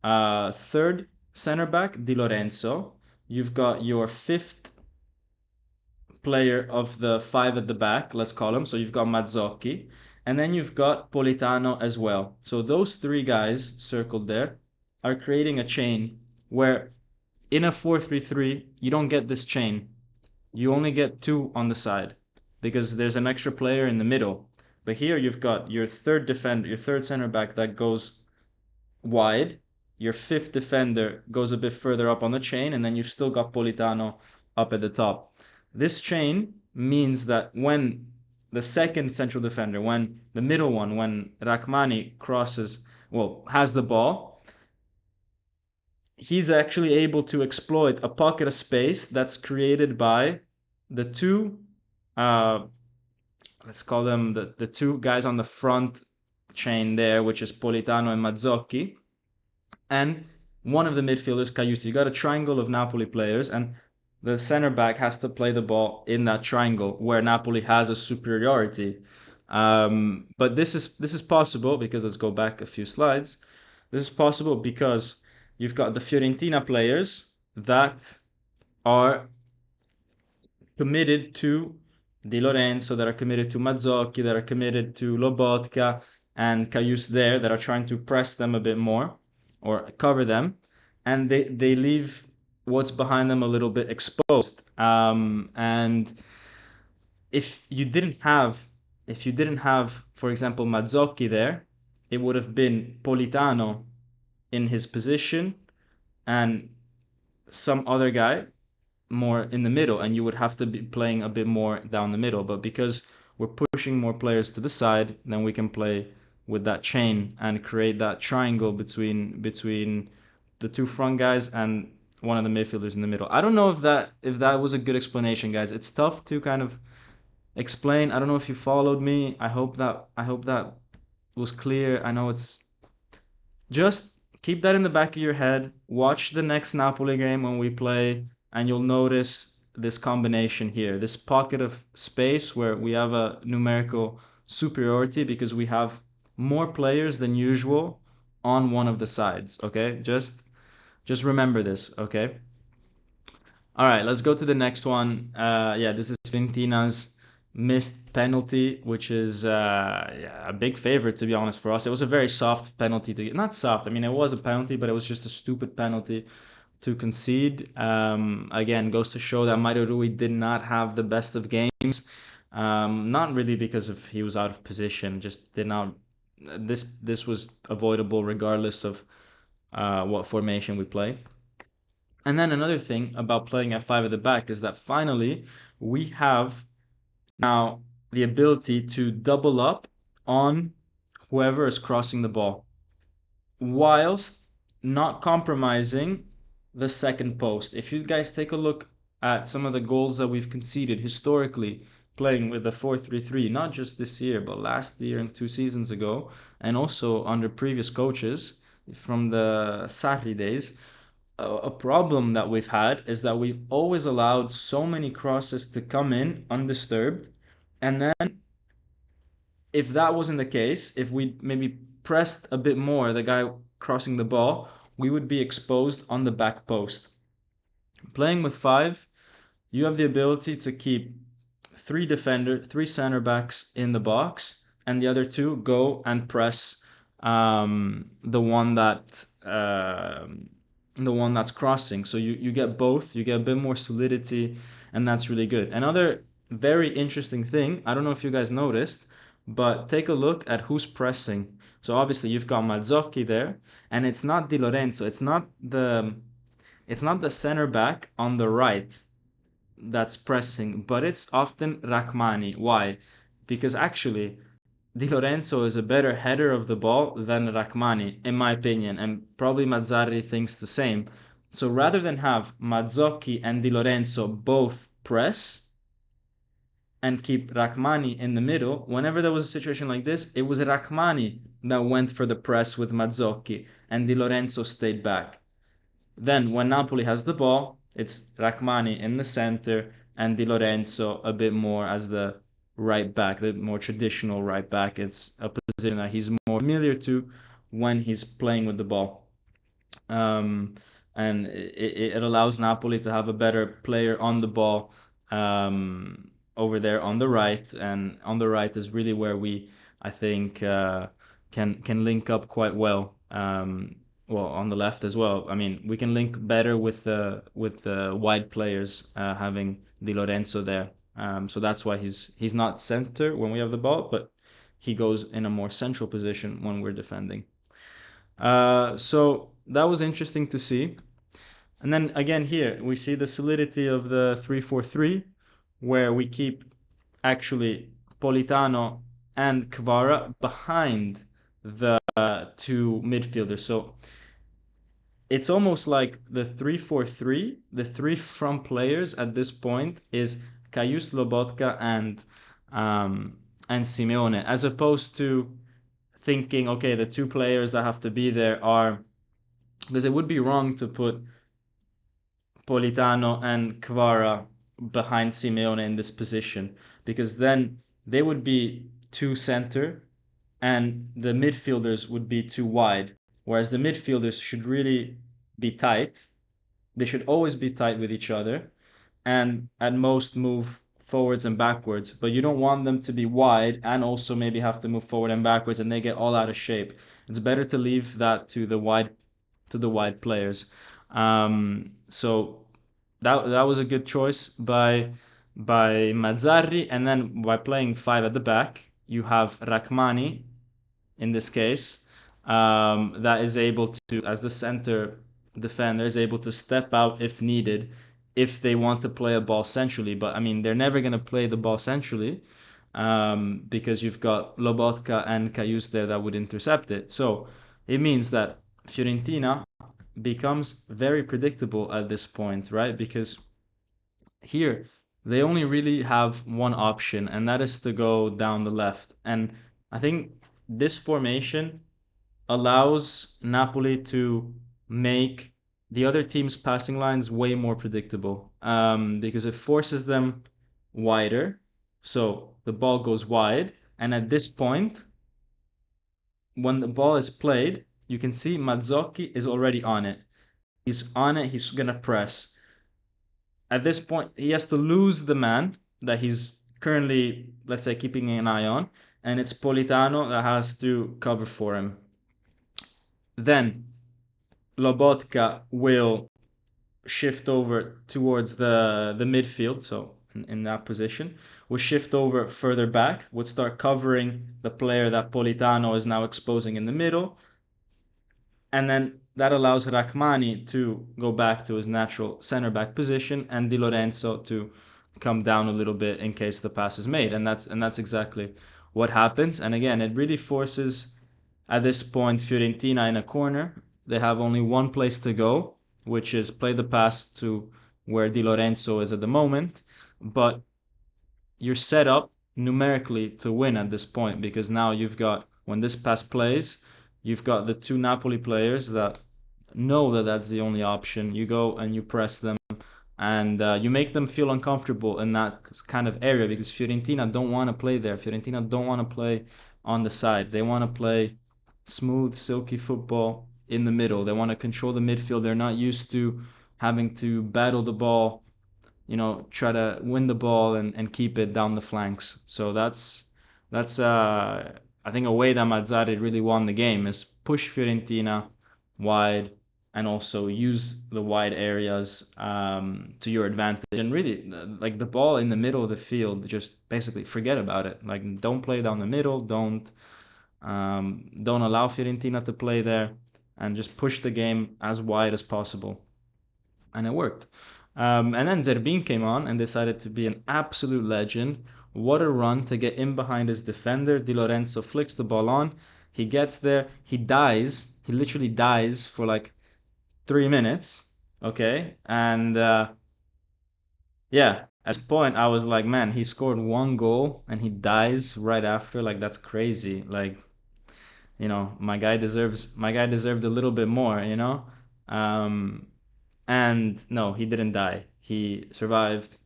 S1: third center back, Di Lorenzo. You've got your fifth player of the five at the back, let's call him. So you've got Mazzocchi, and then you've got Politano as well. So those three guys circled there are creating a chain where in a 4-3-3, you don't get this chain. You only get two on the side because there's an extra player in the middle. But here you've got your third defender, your third center back that goes wide. Your fifth defender goes a bit further up on the chain, and then you've still got Politano up at the top. This chain means that when the second central defender, when the middle one, when Rachmani crosses, well, has the ball, he's actually able to exploit a pocket of space that's created by the two, uh, let's call them the two guys on the front chain there, which is Politano and Mazzocchi, and one of the midfielders, Caius. You got a triangle of Napoli players, and the center back has to play the ball in that triangle where Napoli has a superiority. But this is possible because let's go back a few slides. This is possible because you've got the Fiorentina players that are committed to Di Lorenzo, that are committed to Mazzocchi, that are committed to Lobotka and Caius there, that are trying to press them a bit more or cover them, and they leave what's behind them a little bit exposed. And if you didn't have if you didn't have, for example, Mazzocchi there, it would have been Politano in his position and some other guy more in the middle, and you would have to be playing a bit more down the middle. But because we're pushing more players to the side, then we can play with that chain and create that triangle between the two front guys and one of the midfielders in the middle. I don't know if that was a good explanation, guys. It's tough to kind of explain. I don't know if you followed me. I hope that was clear. I know it's just keep that in the back of your head. Watch the next Napoli game when we play, and you'll notice this combination here, this pocket of space where we have a numerical superiority because we have more players than usual on one of the sides. Okay, just remember this. Okay. All right, let's go to the next one. Yeah, this is Fiorentina's missed penalty, which is yeah, a big favorite, to be honest, for us. It was a very soft penalty to get. Not soft, I mean, it was a penalty, but it was just a stupid penalty to concede. Again, goes to show that Mario Rui did not have the best of games. Not really because of he was out of position, just did not. This was avoidable regardless of what formation we play. And then another thing about playing at five at the back is that finally we have now the ability to double up on whoever is crossing the ball whilst not compromising the second post. If you guys take a look at some of the goals that we've conceded historically playing with the 4-3-3, not just this year, but last year and 2 seasons ago, and also under previous coaches from the Sarri days, a problem that we've had is that we've always allowed so many crosses to come in undisturbed. And then, if that wasn't the case, if we maybe pressed a bit more the guy crossing the ball, we would be exposed on the back post. Playing with five, you have the ability to keep three center backs in the box, and the other two go and press the one that's crossing. So you get both. You get a bit more solidity, and that's really good. Another very interesting thing, I don't know if you guys noticed, but take a look at who's pressing. So obviously you've got Mazzocchi there, and it's not Di Lorenzo. It's not the center back on the right that's pressing, but it's often Rachmani. Why? Because actually Di Lorenzo is a better header of the ball than Rachmani, in my opinion, and probably Mazzarri thinks the same. So rather than have Mazzocchi and Di Lorenzo both press and keep Rachmani in the middle, whenever there was a situation like this, it was Rachmani that went for the press with Mazzocchi, and Di Lorenzo stayed back. Then, when Napoli has the ball, it's Rachmani in the center and Di Lorenzo a bit more as the right back, the more traditional right back. It's a position that he's more familiar to when he's playing with the ball. Um, and it allows Napoli to have a better player on the ball over there on the right. And on the right is really where we, I think, can link up quite well. Well, on the left as well. I mean, we can link better with the wide players having Di Lorenzo there. So that's why he's not center when we have the ball, but he goes in a more central position when we're defending. So that was interesting to see. And then again here we see the solidity of the 3-4-3, where we keep actually Politano and Kvara behind the two midfielders. So it's almost like the 3-4-3, the three front players at this point is Caius, Lobotka, and Simeone, as opposed to thinking, okay, the two players that have to be there are, because it would be wrong to put Politano and Kvara behind Simeone in this position, because then they would be too center and the midfielders would be too wide. Whereas the midfielders should really be tight. They should always be tight with each other and at most move forwards and backwards. But you don't want them to be wide and also maybe have to move forward and backwards and they get all out of shape. It's better to leave that to the wide players. So that was a good choice by Mazzarri, and then by playing five at the back, you have Rachmani in this case, that is able to, as the center defender, is able to step out if needed, if they want to play a ball centrally. But I mean, they're never going to play the ball centrally because you've got Lobotka and Cayus there that would intercept it. So it means that Fiorentina becomes very predictable at this point, right? Because here they only really have one option, and that is to go down the left. And I think this formation allows Napoli to make the other team's passing lines way more predictable because it forces them wider. So the ball goes wide. And at this point, when the ball is played, you can see Mazzocchi is already on it. He's on it, he's going to press. At this point, he has to lose the man that he's currently, let's say, keeping an eye on. And it's Politano that has to cover for him. Then Lobotka will shift over towards the midfield, so in that position, will shift over further back, would start covering the player that Politano is now exposing in the middle, and then that allows Rachmani to go back to his natural center back position and Di Lorenzo to come down a little bit in case the pass is made, and that's exactly what happens. And again, it really forces at this point Fiorentina in a corner. They have only one place to go, which is play the pass to where Di Lorenzo is at the moment, but you're set up numerically to win at this point because now you've got, when this pass plays, you've got the two Napoli players that know that that's the only option. You go and you press them and you make them feel uncomfortable in that kind of area because Fiorentina don't want to play there. Fiorentina don't want to play on the side. They want to play smooth, silky football in the middle. They want to control the midfield. They're not used to having to battle the ball, try to win the ball and keep it down the flanks. So that's I think a way that Mazzarri really won the game is push Fiorentina wide and also use the wide areas to your advantage and really like the ball in the middle of the field, just basically forget about it. Like don't play down the middle, don't allow Fiorentina to play there, and just push the game as wide as possible. And it worked. And then Zerbin came on and decided to be an absolute legend. What a run to get in behind his defender. Di Lorenzo flicks the ball on. He gets there. He dies. He literally dies for like 3 minutes. Okay. And yeah, at this point, I was like, man, he scored one goal and he dies right after. Like, that's crazy. Like, my guy deserved a little bit more. Um, and no, he didn't die. He survived.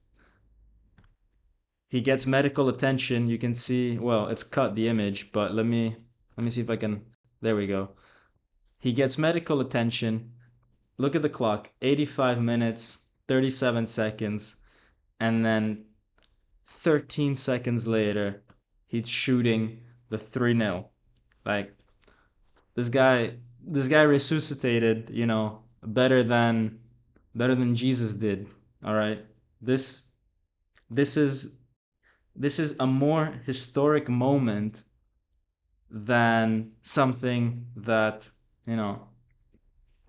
S1: He gets medical attention. You can see, well, it's cut the image, but let me see if I can. There we go. He gets medical attention. Look at the clock. 85 minutes, 37 seconds, and then 13 seconds later, he's shooting the 3-0. Like this guy resuscitated, better than Jesus did. All right. This this is this is a more historic moment than something that, you know,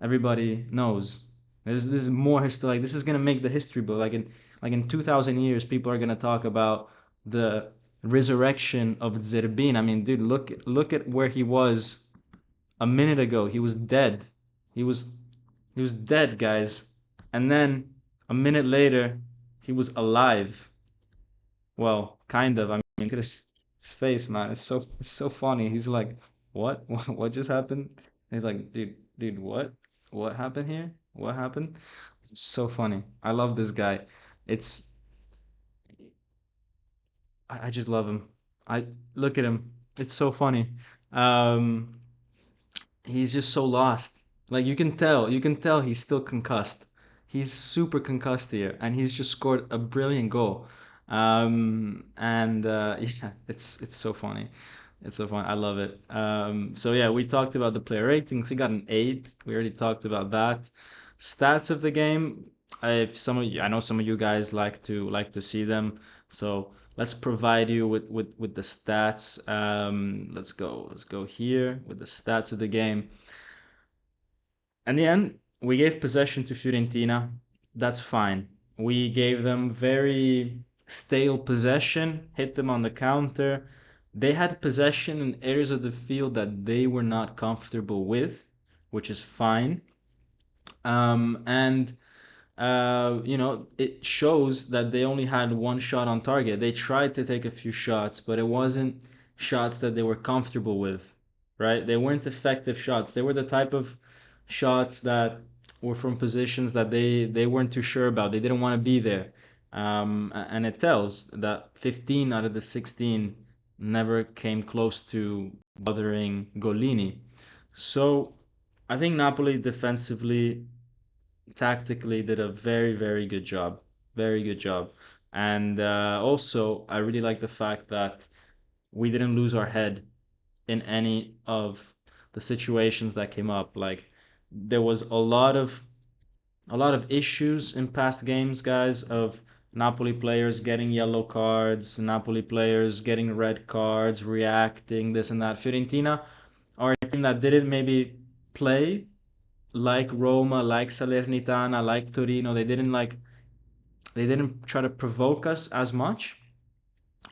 S1: everybody knows. This is more history. Like this is gonna make the history book. Like in 2,000 years, people are gonna talk about the resurrection of Zerbin. I mean, dude, look at where he was a minute ago. He was dead. He was he was dead, guys. And then a minute later, he was alive. Well, kind of. I mean, look at his face, man. It's so funny. He's like what? What just happened? And he's like, dude, what? What happened here? What happened? It's so funny. I love this guy. It's I just love him. I look at him. It's so funny. Um, he's just so lost. Like you can tell he's still concussed. He's super concussed here, and he's just scored a brilliant goal. And yeah, it's so funny. It's so fun. I love it. So yeah, we talked about the player ratings. He got an 8. We already talked about that. Stats of the game. If some of you, I know some of you guys like to see them. So let's provide you with the stats. Let's go. Let's go here with the stats of the game. In the end, we gave possession to Fiorentina. That's fine. We gave them very stale possession, hit them on the counter. They had possession in areas of the field that they were not comfortable with, which is fine. And it shows that they only had one shot on target. They tried to take a few shots, but it wasn't shots that they were comfortable with, right? They weren't effective shots. They were the type of shots that were from positions that they weren't too sure about. They didn't want to be there. And it tells that 15 out of the 16 never came close to bothering Golini. So I think Napoli defensively tactically did a very, very good job. Very good job. And also, I really like the fact that we didn't lose our head in any of the situations that came up. Like there was a lot of issues in past games, guys, of Napoli players getting yellow cards, Napoli players getting red cards, reacting, this and that. Fiorentina are a team that didn't maybe play like Roma, like Salernitana, like Torino. They didn't try to provoke us as much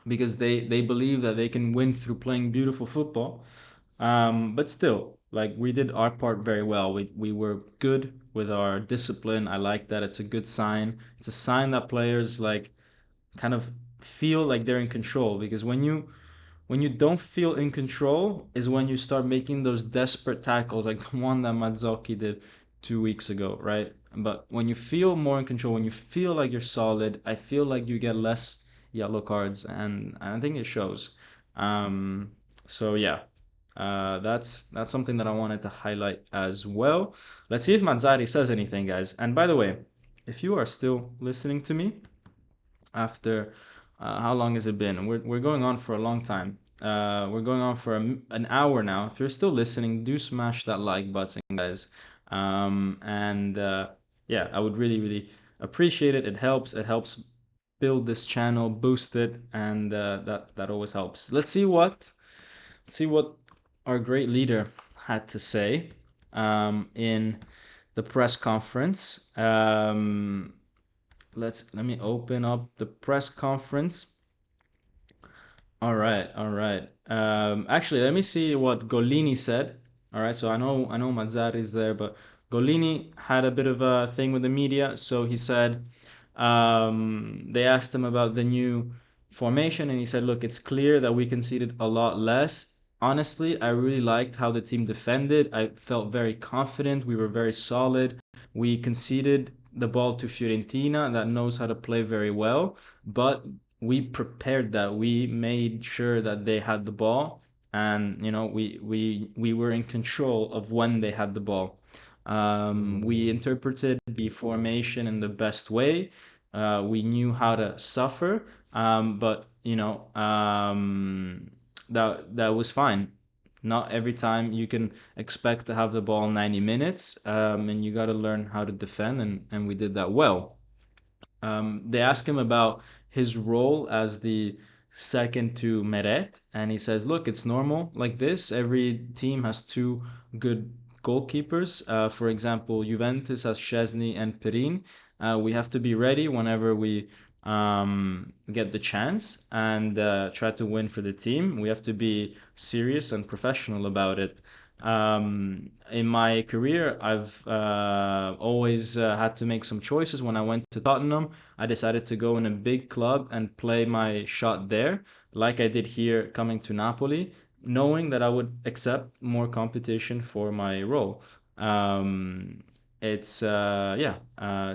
S1: because they believe that they can win through playing beautiful football. But still, like we did our part very well. We were good with our discipline. I like that. It's a good sign. It's a sign that players like kind of feel like they're in control because when you don't feel in control is when you start making those desperate tackles like the one that Mazzocchi did 2 weeks ago, right? But when you feel more in control, when you feel like you're solid, I feel like you get less yellow cards, and I think it shows. Um, so yeah, that's something that I wanted to highlight as well. Let's see if Mazzari says anything, guys. And by the way, if you are still listening to me, after how long has it been? We're going on for a long time. We're going on for an hour now. If you're still listening, do smash that like button, guys. And yeah, I would really, really appreciate it. It helps. It helps build this channel, boost it, and that always helps. Let's see what our great leader had to say in the press conference. Let me open up the press conference. All right, all right. Actually, let me see what Golini said. All right, so I know Mazzari is there, but Golini had a bit of a thing with the media. So he said they asked him about the new formation, and he said, "Look, it's clear that we conceded a lot less. Honestly, I really liked how the team defended. I felt very confident. We were very solid. We conceded the ball to Fiorentina that knows how to play very well, but we prepared that. We made sure that they had the ball, and we were in control of when they had the ball. We interpreted the formation in the best way. We knew how to suffer, but that was fine. Not every time you can expect to have the ball 90 minutes, and you got to learn how to defend, and we did that well. They ask him about his role as the second to Meret, and he says, "Look, it's normal like this. Every team has two good goalkeepers. For example, Juventus has Szczesny and Perin. We have to be ready whenever we get the chance and try to win for the team. We have to be serious and professional about it." In my career, I've always had to make some choices. When I went to Tottenham, I decided to go in a big club and play my shot there, like I did here coming to Napoli. knowing that I would accept more competition for my role. Um, it's yeah,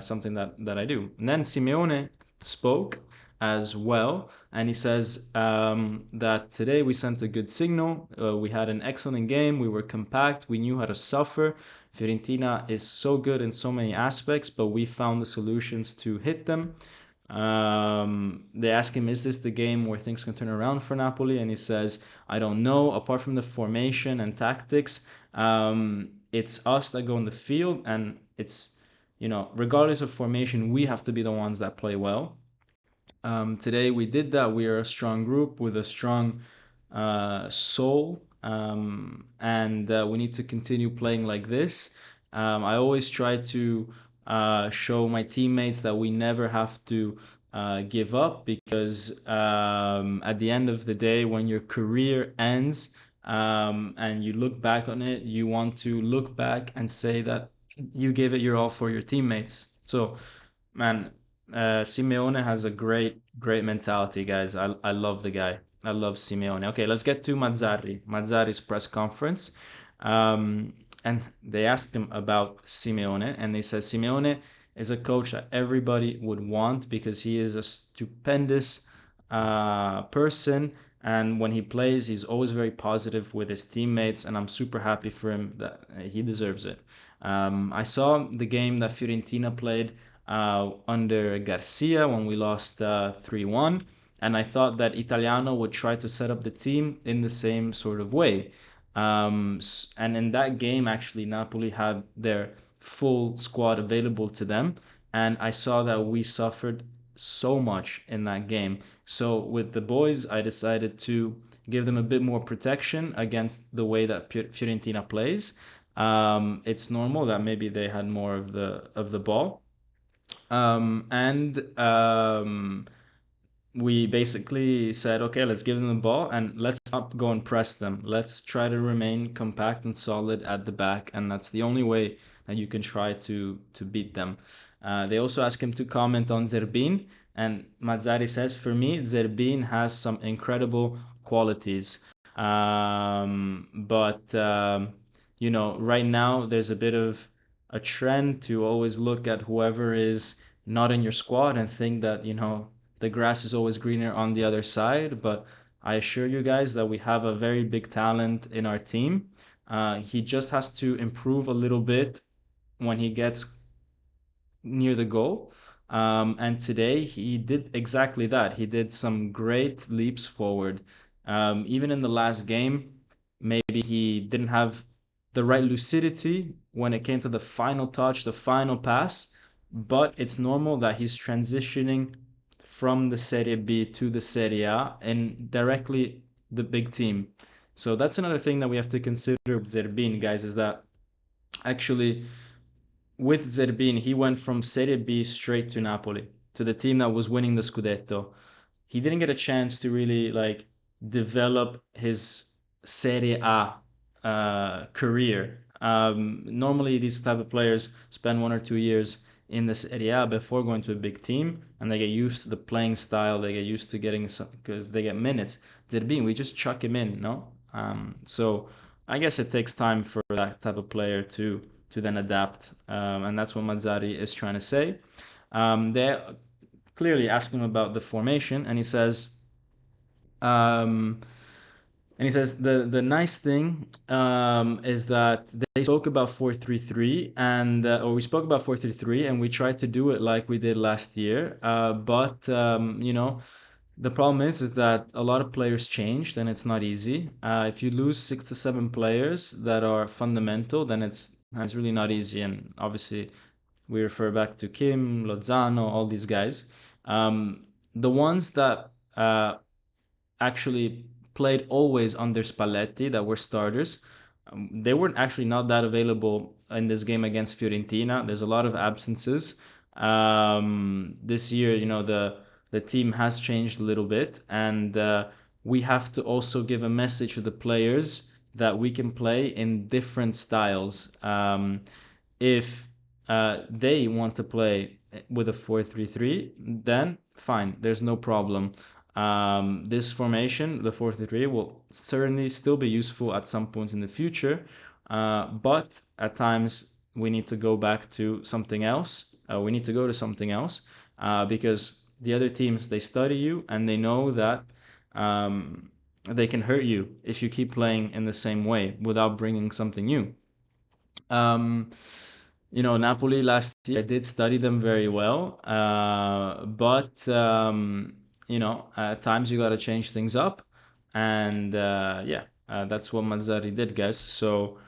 S1: something that I do. And then Simeone spoke as well, and he says that today we sent a good signal. We had an excellent game. We were compact. We knew how to suffer. Fiorentina is so good in so many aspects, but we found the solutions to hit them. They ask him, is this the game where things can turn around for Napoli? And he says, I don't know. Apart from the formation and tactics, it's us that go in the field, and it's, regardless of formation, we have to be the ones that play well. Today we did that. We are a strong group with a strong soul, and we need to continue playing like this. I always try to show my teammates that we never have to give up, because at the end of the day, when your career ends and you look back on it, you want to look back and say that you gave it your all for your teammates. So, man, Simeone has a great mentality, guys. I love the guy. I love Simeone. Okay, let's get to Mazzarri. Mazzarri's press conference. Um, and they asked him about Simeone, and they said Simeone is a coach that everybody would want because he is a stupendous person. And when he plays, he's always very positive with his teammates, and I'm super happy for him that he deserves it. I saw the game that Fiorentina played under Garcia when we lost 3-1. And I thought that Italiano would try to set up the team in the same sort of way. And in that game, actually, Napoli had their full squad available to them. And I saw that we suffered so much in that game. So with the boys, I decided to give them a bit more protection against the way that Fiorentina plays. It's normal that maybe they had more of the ball, and we basically said, okay, let's give them the ball and let's not go and press them. Let's try to remain compact and solid at the back, and that's the only way that you can try to beat them. They also asked him to comment on Zerbin, and Mazzari says, for me, Zerbin has some incredible qualities. But right now there's a bit of a trend to always look at whoever is not in your squad and think that, the grass is always greener on the other side. But I assure you guys that we have a very big talent in our team. He just has to improve a little bit when he gets near the goal. And today he did exactly that. He did some great leaps forward. Even in the last game, maybe he didn't have the right lucidity when it came to the final touch, the final pass, but it's normal that he's transitioning from the Serie B to the Serie A and directly the big team. So that's another thing that we have to consider with Zerbin, guys, is that actually with Zerbin, he went from Serie B straight to Napoli, to the team that was winning the Scudetto. He didn't get a chance to really like develop his Serie A career. Normally, these type of players spend 1 or 2 years in the Serie A before going to a big team, and they get used to the playing style. They get used to getting some because they get minutes. Zerbin, we just chuck him in, no? So I guess it takes time for that type of player to then adapt, and that's what Mazzari is trying to say. They clearly ask him about the formation, um, and he says the nice thing is that they spoke about 4-3-3, and or we spoke about 4-3-3, and we tried to do it like we did last year. But the problem is that a lot of players changed, and it's not easy. If you lose 6 to 7 players that are fundamental, then it's really not easy. And obviously, we refer back to Kim, Lozano, all these guys. The ones that actually played always under Spalletti that were starters. They weren't actually not that available in this game against Fiorentina. There's a lot of absences. This year, the team has changed a little bit, and we have to also give a message to the players that we can play in different styles. If they want to play with a 4-3-3, then fine, there's no problem. This formation, the 4-3, will certainly still be useful at some points in the future, but at times we need to go back to something else. We need to go to something else because the other teams, they study you and they know that they can hurt you if you keep playing in the same way without bringing something new. Um, Napoli last year, I did study them very well, but at times you got to change things up, and yeah, that's what Mazzari did, guys. So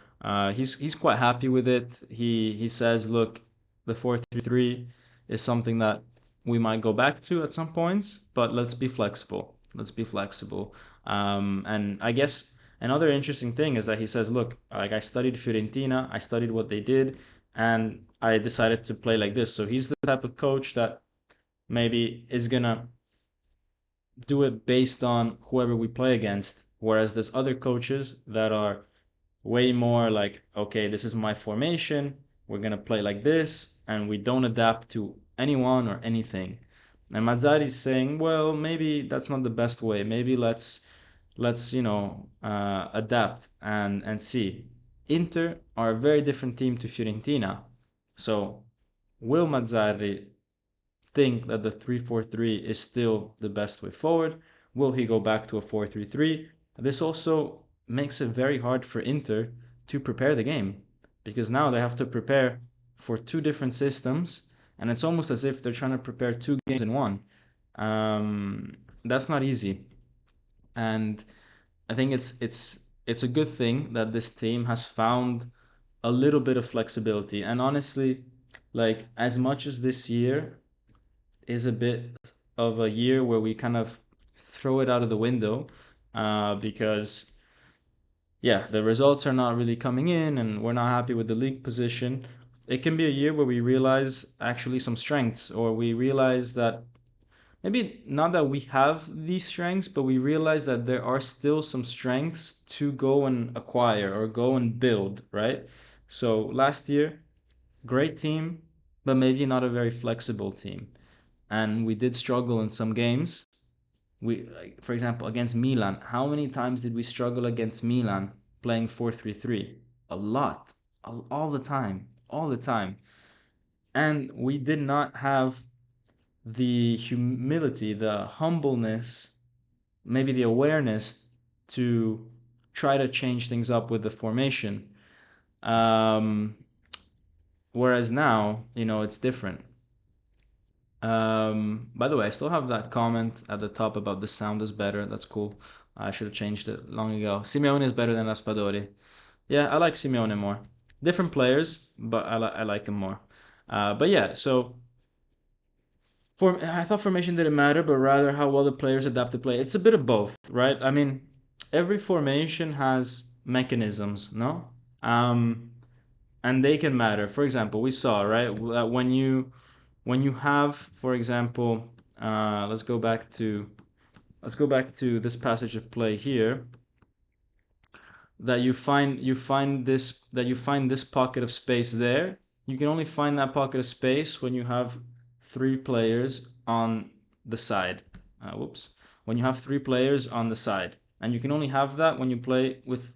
S1: he's quite happy with it. He says, look, the 4-3-3 is something that we might go back to at some points, but let's be flexible. Let's be flexible. And I guess another interesting thing is that he says, look, like I studied Fiorentina, I studied what they did, and I decided to play like this. So he's the type of coach that maybe is gonna do it based on whoever we play against. Whereas there's other coaches that are way more like, okay, this is my formation, we're gonna play like this, and we don't adapt to anyone or anything. And Mazzari's saying, well, maybe that's not the best way. Maybe let's adapt and see. Inter are a very different team to Fiorentina. So will Mazzarri think that the 3-4-3 is still the best way forward? Will he go back to a 4-3-3? This also makes it very hard for Inter to prepare the game because now they have to prepare for two different systems, and it's almost as if they're trying to prepare two games in one. That's not easy, and I think it's a good thing that this team has found a little bit of flexibility. And honestly, like as much as this year is a bit of a year where we kind of throw it out of the window because yeah, the results are not really coming in and we're not happy with the league position. It can be a year where we realize actually some strengths, or we realize that maybe not that we have these strengths, but we realize that there are still some strengths to go and acquire or go and build, right? So last year, great team, but maybe not a very flexible team. And we did struggle in some games. Like, for example, against Milan, how many times did we struggle against Milan playing 4-3-3? A lot, all the time, all the time. And we did not have the humility, the humbleness, maybe the awareness to try to change things up with the formation. Um, Whereas now, it's different. By the way, I still have that comment at the top about the sound is better. That's cool. I should have changed it long ago. Simeone is better than Raspadori. Yeah, I like Simeone more. Different players, but I like him more. But yeah, so I thought formation didn't matter, but rather how well the players adapt to play. It's a bit of both, right? I mean, every formation has mechanisms, no? Um, and they can matter. For example, we saw, right, that when you have, for example, let's go back to this passage of play here, that you find this pocket of space there. You can only find that pocket of space when you have three players on the side. Whoops. When you have three players on the side, and you can only have that when you play with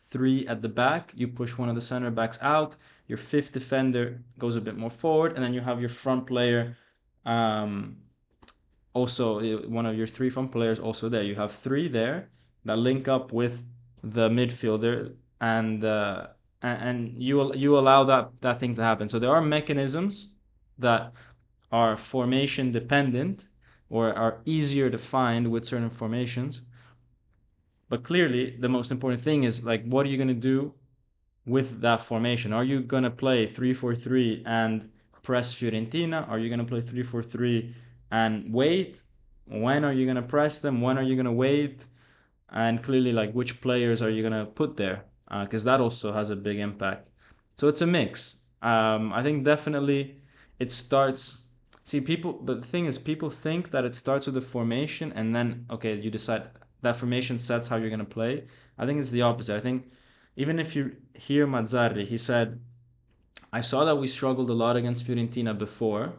S1: three at the back. You push one of the center backs out. Your fifth defender goes a bit more forward, and then you have your front player. Also, one of your three front players also there. You have three there that link up with the midfielder, and you allow that thing to happen. So there are mechanisms that are formation dependent or are easier to find with certain formations. But clearly, the most important thing is like, what are you going to do with that formation? Are you going to play 3-4-3 and press Fiorentina? Are you going to play 3-4-3 and wait? When are you going to press them? When are you going to wait? And clearly, like, which players are you going to put there? Because that also has a big impact. So it's a mix. I think definitely it starts. See, but the thing is, people think that it starts with the formation and then, okay, you decide that formation sets how you're going to play. I think it's the opposite. I think even if you hear Mazzarri, he said, I saw that we struggled a lot against Fiorentina before,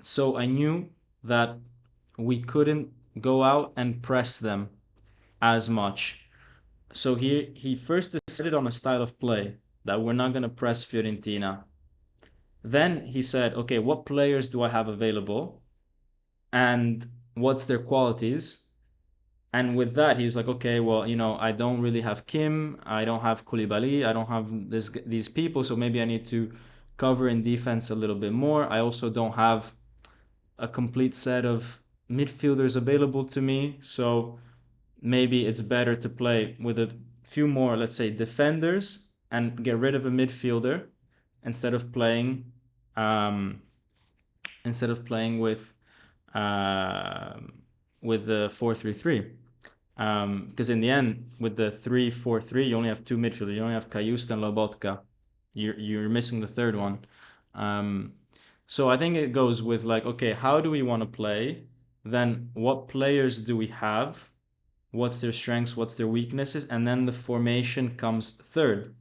S1: so I knew that we couldn't go out and press them as much. So he first decided on a style of play that we're not going to press Fiorentina. Then he said, okay, what players do I have available and what's their qualities? And with that, he was like, okay, well, I don't really have Kim, I don't have Koulibaly, I don't have these people, so maybe I need to cover in defense a little bit more. I also don't have a complete set of midfielders available to me, so maybe it's better to play with a few more, let's say, defenders and get rid of a midfielder instead of playing um, instead of playing um with the 4-3-3. Because in the end, with the 3-4-3, you only have two midfielders. You only have Kayust and Lobotka. You're missing the third one. Um, so I think it goes with like, okay, how do we want to play? Then what players do we have? What's their strengths? What's their weaknesses? And then the formation comes third.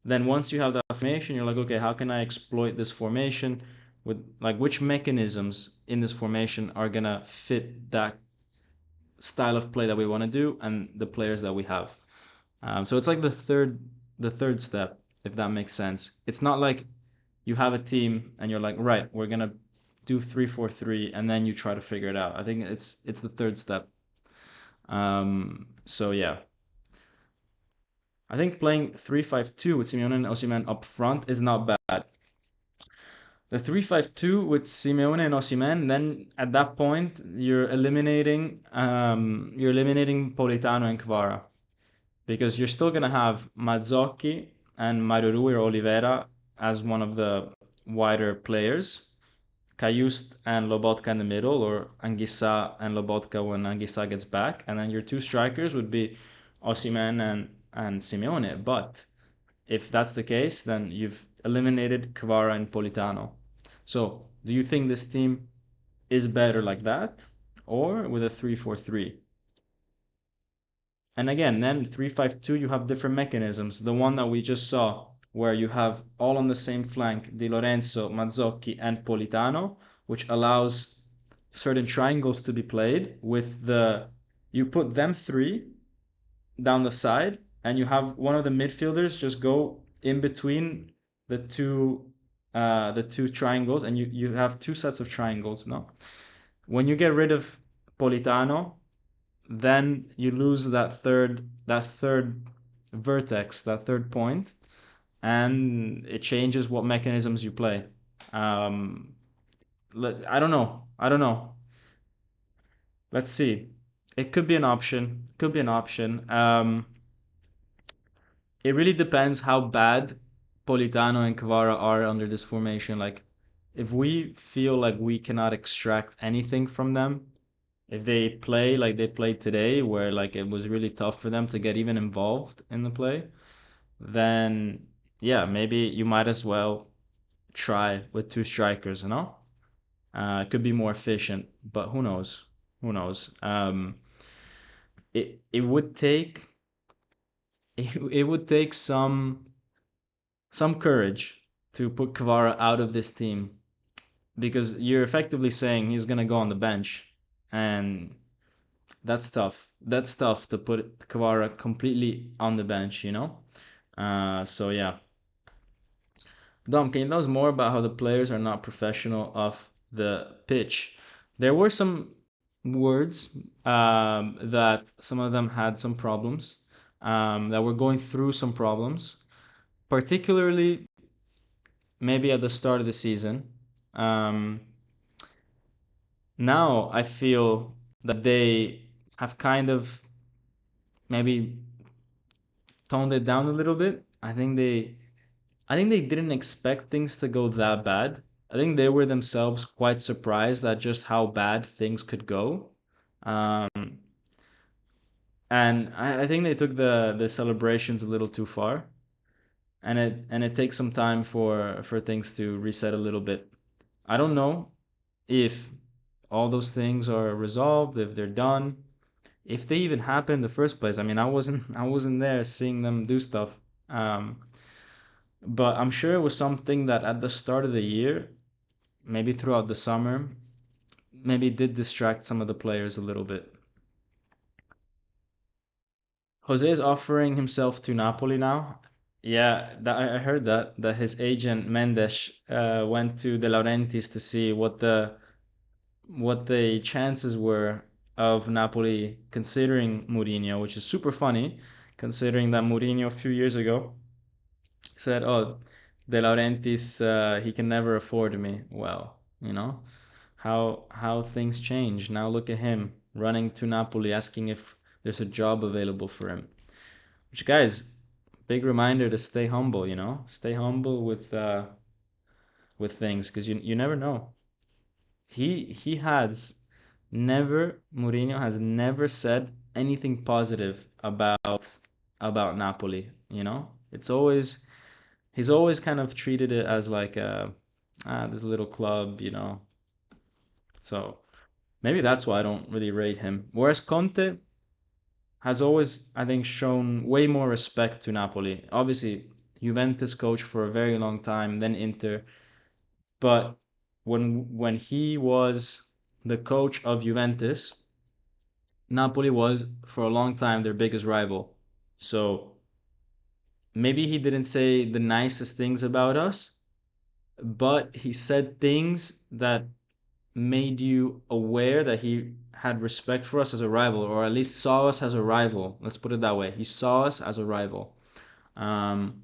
S1: Then once you have that formation, you're like, okay, how can I exploit this formation? With like which mechanisms in this formation are gonna fit that style of play that we want to do and the players that we have. So it's like the third step, if that makes sense. It's not like you have a team and you're like, right, we're gonna do 3-4-3, and then you try to figure it out. I think it's the third step. So yeah, I think playing 3-5-2 with Simeone and Osimhen up front is not bad. The 3-5-2 with Simeone and Osimhen, then at that point you're eliminating Politano and Kvara, because you're still gonna have Mazzocchi and Mario Rui or Oliveira as one of the wider players, Kayust and Lobotka in the middle, or Anguissa and Lobotka when Anguissa gets back, and then your two strikers would be Osimhen and Simeone. But if that's the case, then you've eliminated Kvara and Politano. So, do you think this team is better like that or with a 3-4-3? And again, then 3-5-2, you have different mechanisms. The one that we just saw, where you have all on the same flank, Di Lorenzo, Mazzocchi, and Politano, which allows certain triangles to be played with you put them three down the side, and you have one of the midfielders just go in between the two triangles, and you have two sets of triangles. No, when you get rid of Politano, then you lose that third vertex, that third point, and it changes what mechanisms you play. Um, I don't know. I don't know. Let's see. It could be an option. Could be an option. It really depends how bad Politano and Kvara are under this formation. Like, if we feel like we cannot extract anything from them, if they play like they played today, where like it was really tough for them to get even involved in the play, then yeah, maybe you might as well try with two strikers, you know? It could be more efficient, but who knows? Who knows? It would take it would take some courage to put Kvara out of this team, because you're effectively saying he's gonna go on the bench, and that's tough. That's tough to put Kvara completely on the bench, you know? So yeah. Dom, can you tell us more about how the players are not professional off the pitch? There were some words that some of them had some problems, that were going through some problems, particularly maybe at the start of the season. Um, Now I feel that they have kind of maybe toned it down a little bit. I think they didn't expect things to go that bad. I think they were themselves quite surprised at just how bad things could go. Um, and I think they took the celebrations a little too far. And it takes some time for things to reset a little bit. I don't know if all those things are resolved, if they're done, if they even happen in the first place. I mean, I wasn't there seeing them do stuff. Um, but I'm sure it was something that at the start of the year, maybe throughout the summer, maybe did distract some of the players a little bit. Jose is offering himself to Napoli now. Yeah, I heard that his agent Mendes went to De Laurentiis to see what the chances were of Napoli considering Mourinho, which is super funny, considering that Mourinho a few years ago said, "Oh, De Laurentiis, he can never afford me." Well, how things change. Now look at him running to Napoli, asking if there's a job available for him. Which, guys, big reminder to stay humble. Stay humble with things because you never know. He has never Mourinho has never said anything positive about Napoli. It's always he's always kind of treated it as like this little club. So maybe that's why I don't really rate him. Whereas Conte has always, I think, shown way more respect to Napoli. Obviously, Juventus coach for a very long time, then Inter. But when he was the coach of Juventus, Napoli was for a long time their biggest rival. So maybe he didn't say the nicest things about us, but he said things that made you aware that he had respect for us as a rival, or at least saw us as a rival. Let's put it that way. He saw us as a rival. Um,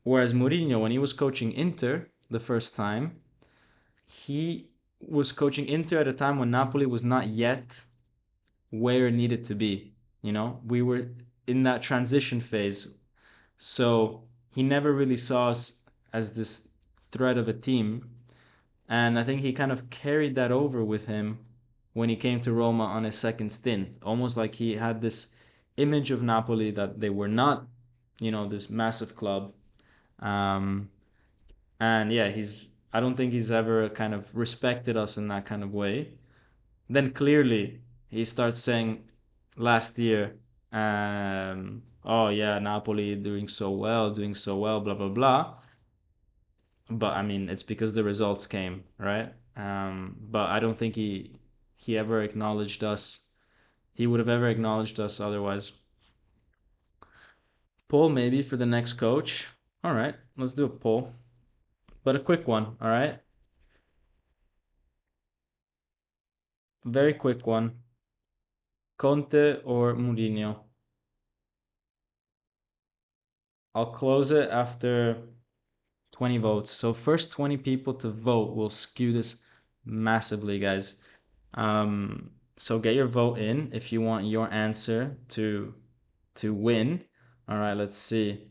S1: Whereas Mourinho, when he was coaching Inter the first time, he was coaching Inter at a time when Napoli was not yet where it needed to be. We were in that transition phase. So he never really saw us as this threat of a team. And I think he kind of carried that over with him when he came to Roma on his second stint. Almost like he had this image of Napoli that they were not, this massive club. Um, and yeah, I don't think he's ever kind of respected us in that kind of way. Then clearly he starts saying last year, oh yeah, Napoli doing so well, blah blah blah. But I mean, it's because the results came, right? But I don't think he ever acknowledged us. He would have ever acknowledged us otherwise. Poll maybe for the next coach. All right, let's do a poll, but a quick one. All right, very quick one. Conte or Mourinho? I'll close it after 20 votes. So first 20 people to vote will skew this massively, guys. So get your vote in if you want your answer to win. All right, let's see.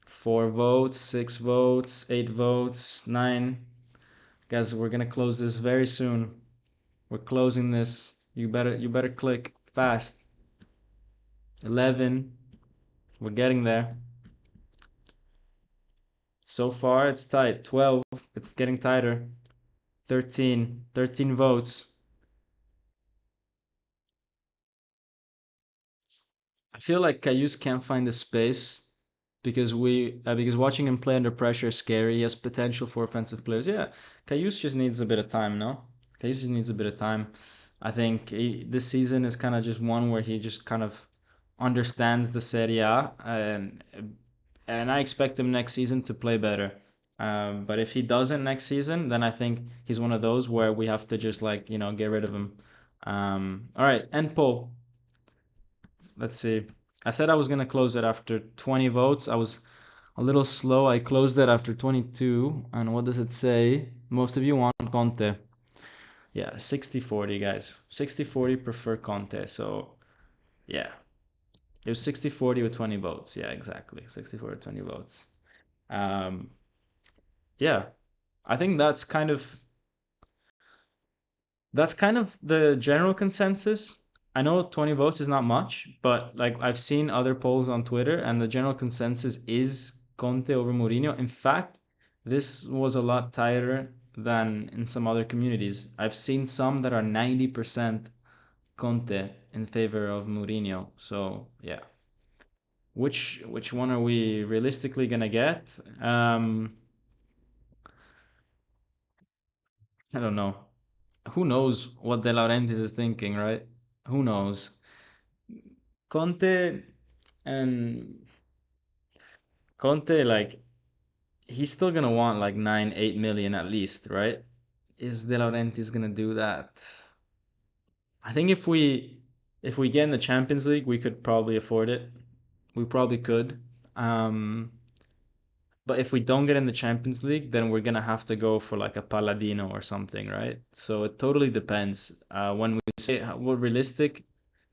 S1: 4 votes, 6 votes, 8 votes, 9. Guys, we're gonna close this very soon. We're closing this. You better click fast. 11. We're getting there. So far it's tight. 12. It's getting tighter. 13. 13 votes. I feel like Cayuse can't find the space because watching him play under pressure is scary. He has potential for offensive players. Yeah, Cayuse just needs a bit of time, no? Cayuse just needs a bit of time. I think this season is kind of just one where he just kind of understands the Serie A, and I expect him next season to play better. But if he doesn't next season, then I think he's one of those where we have to just like get rid of him. All right, and Paul. Let's see. I said I was gonna close it after 20 votes. I was a little slow. I closed it after 22. And what does it say? Most of you want Conte. Yeah, 60-40, guys. 60-40 prefer Conte. So, yeah. It was 60-40 with 20 votes. Yeah, exactly. 60-40 with 20 votes. Um, yeah. I think that's kind of the general consensus. I know 20 votes is not much, but like I've seen other polls on Twitter and the general consensus is Conte over Mourinho. In fact, this was a lot tighter than in some other communities. I've seen some that are 90% Conte in favor of Mourinho. So, yeah. Which one are we realistically gonna get? I don't know. who knows what De Laurentiis is thinking, right? Who knows? Conte and Conte, like, he's still gonna want like 9, 8 million at least, right? Is De Laurentiis gonna do that? I think if we get in the Champions League, we could probably afford it. We probably could. Um, but if we don't get in the Champions League, then we're gonna have to go for like a Palladino or something, right? So it totally depends. When we say we're realistic,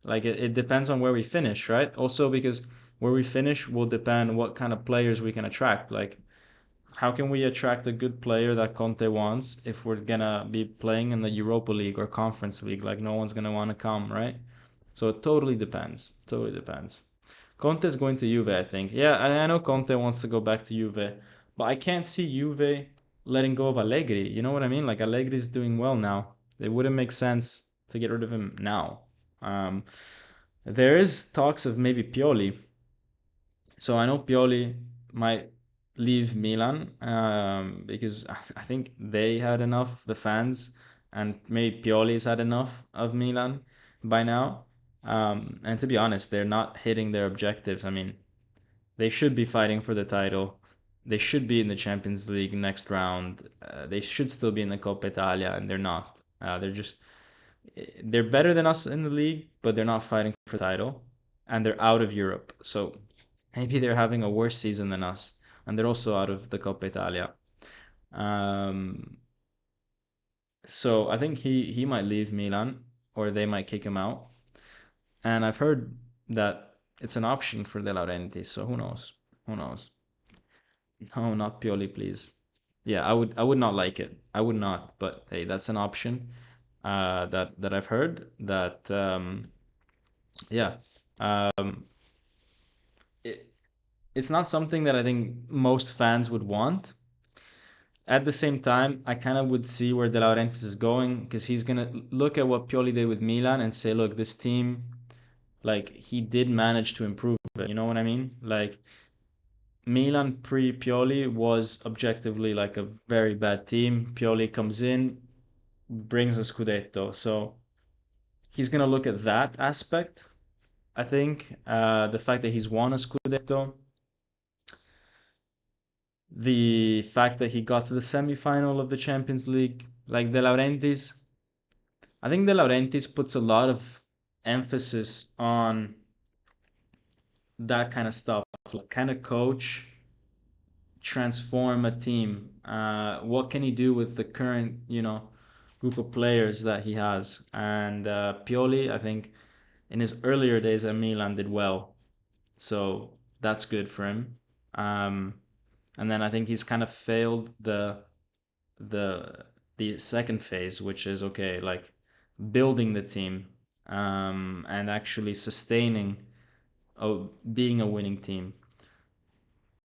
S1: like it depends on where we finish, right? Also because where we finish will depend what kind of players we can attract. Like how can we attract a good player that Conte wants if we're gonna be playing in the Europa League or Conference League? Like no one's gonna want to come, right? So it totally depends. Totally depends. Conte is going to Juve, I think. Yeah, I know Conte wants to go back to Juve, but I can't see Juve letting go of Allegri. You know what I mean? Like Allegri is doing well now. It wouldn't make sense to get rid of him now. Um, there is talks of maybe Pioli. So I know Pioli might leave Milan because I think they had enough, the fans, and maybe Pioli's had enough of Milan by now. And to be honest, they're not hitting their objectives. I mean, they should be fighting for the title. They should be in the Champions League next round. They should still be in the Coppa Italia, and they're not. They're better than us in the league, but they're not fighting for the title, and they're out of Europe. So maybe they're having a worse season than us, and they're also out of the Coppa Italia. Um, so I think he might leave Milan, or they might kick him out. And I've heard that it's an option for De Laurentiis. So who knows? Who knows? No, not Pioli, please. Yeah, I would not like it. I would not. But hey, that's an option. That I've heard that yeah. Um, it, it's not something that I think most fans would want. At the same time, I kind of would see where De Laurentiis is going because he's gonna look at what Pioli did with Milan and say, look, this team, like he did manage to improve it. You know what I mean? Like Milan pre Pioli was objectively like a very bad team. Pioli comes in, brings a Scudetto, so he's gonna look at that aspect. I think the fact that he's won a Scudetto, the fact that he got to the semi-final of the Champions League, like De Laurentiis, I think De Laurentiis puts a lot of emphasis on that kind of stuff. Like, can a coach transform a team? What can he do with the current, group of players that he has? And Pioli, I think, in his earlier days at Milan, did well, so that's good for him. Um, and then I think he's kind of failed the the second phase, which is okay, like building the team and actually sustaining being a winning team.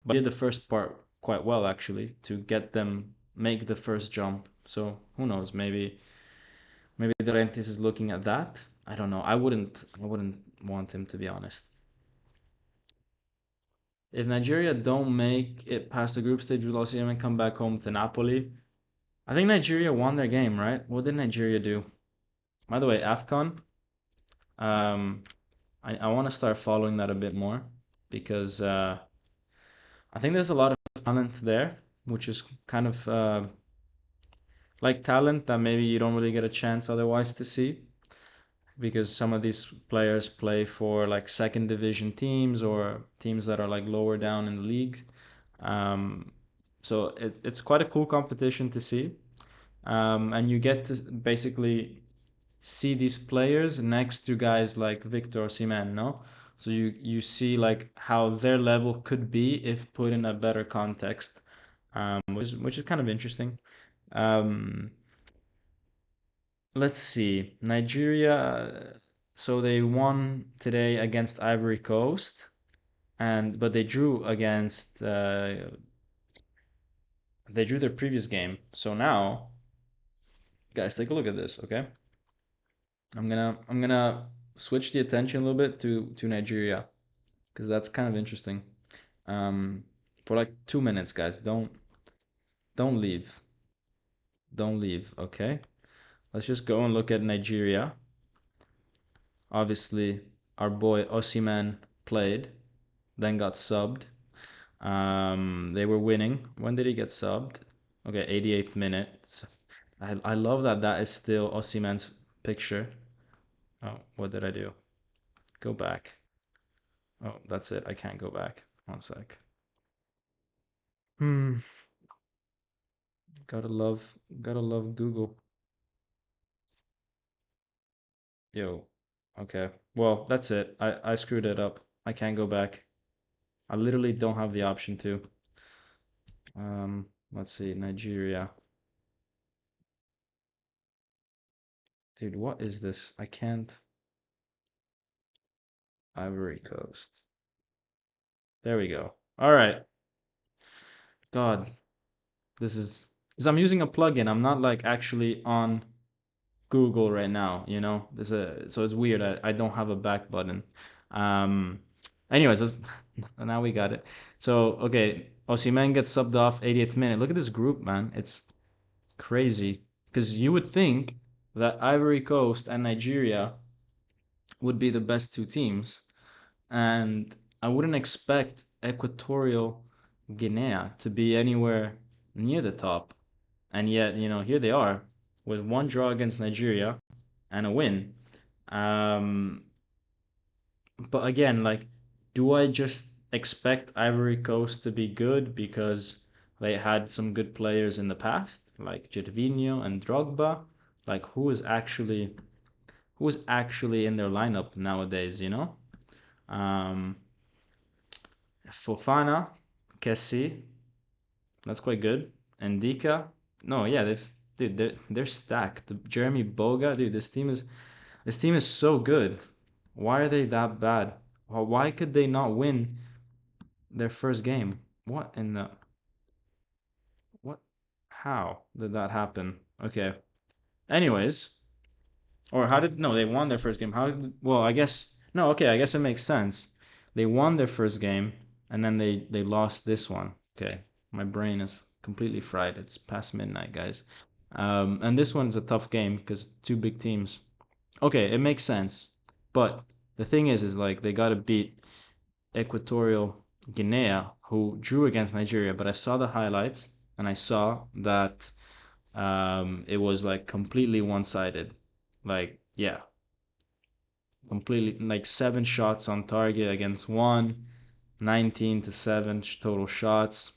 S1: But he did the first part quite well actually to get them make the first jump. So who knows? Maybe De Laurentiis is looking at that. I don't know. I wouldn't want him to be honest. If Nigeria don't make it past the group stage with Osimhen and come back home to Napoli, I think Nigeria won their game, right? What did Nigeria do? By the way, AFCON, um, I want to start following that a bit more because I think there's a lot of talent there, which is kind of like talent that maybe you don't really get a chance otherwise to see because some of these players play for like second division teams or teams that are like lower down in the league. Um, so it's quite a cool competition to see. And you get to basically see these players next to guys like Victor Osimhen, no? So you see like how their level could be if put in a better context, which is kind of interesting. Um, let's see, Nigeria. So they won today against Ivory Coast, and but they drew their previous game. So now, guys, take a look at this, okay? I'm gonna switch the attention a little bit to Nigeria because that's kind of interesting. Um, for like 2 minutes, guys. Don't leave. Don't leave. Okay. Let's just go and look at Nigeria. Obviously, our boy Osimhen played, then got subbed. They were winning. When did he get subbed? Okay, 88th minute. I love that that is still Osimhen's picture. Oh, what did I do? Go back. Oh, that's it. I can't go back. One sec. Hmm. Gotta love Google. Yo. Okay. Well, that's it. I screwed it up. I can't go back. I literally don't have the option to. Let's see. Nigeria. Dude, what is this? I can't. Ivory Coast. There we go. All right. God, this is because I'm using a plugin. I'm not like actually on Google right now, you know? So it's weird. I don't have a back button. Um, anyways, now we got it. So, okay, Osimhen gets subbed off 80th minute. Look at this group, man. It's crazy. Because you would think that Ivory Coast and Nigeria would be the best two teams. And I wouldn't expect Equatorial Guinea to be anywhere near the top. And yet, here they are with one draw against Nigeria and a win. Um, but again, like, do I just expect Ivory Coast to be good because they had some good players in the past, like Gervinho and Drogba? Like, who is actually in their lineup nowadays? Um, Fofana, Kessie, that's quite good. And Dika, no, yeah, they're stacked. Jeremy Boga, dude, this team is so good. Why are they that bad? Why could they not win their first game? What in the what? How did that happen? Okay. Anyways, or how did no? They won their first game. How? Well, I guess no. Okay, I guess it makes sense. They won their first game and then they lost this one. Okay, my brain is completely fried. It's past midnight, guys. And this one's a tough game because two big teams. Okay, it makes sense. But the thing is like they got to beat Equatorial Guinea, who drew against Nigeria. But I saw the highlights and I saw that it was like completely one-sided. Like, yeah, completely like seven shots on target against one, 19 to seven total shots.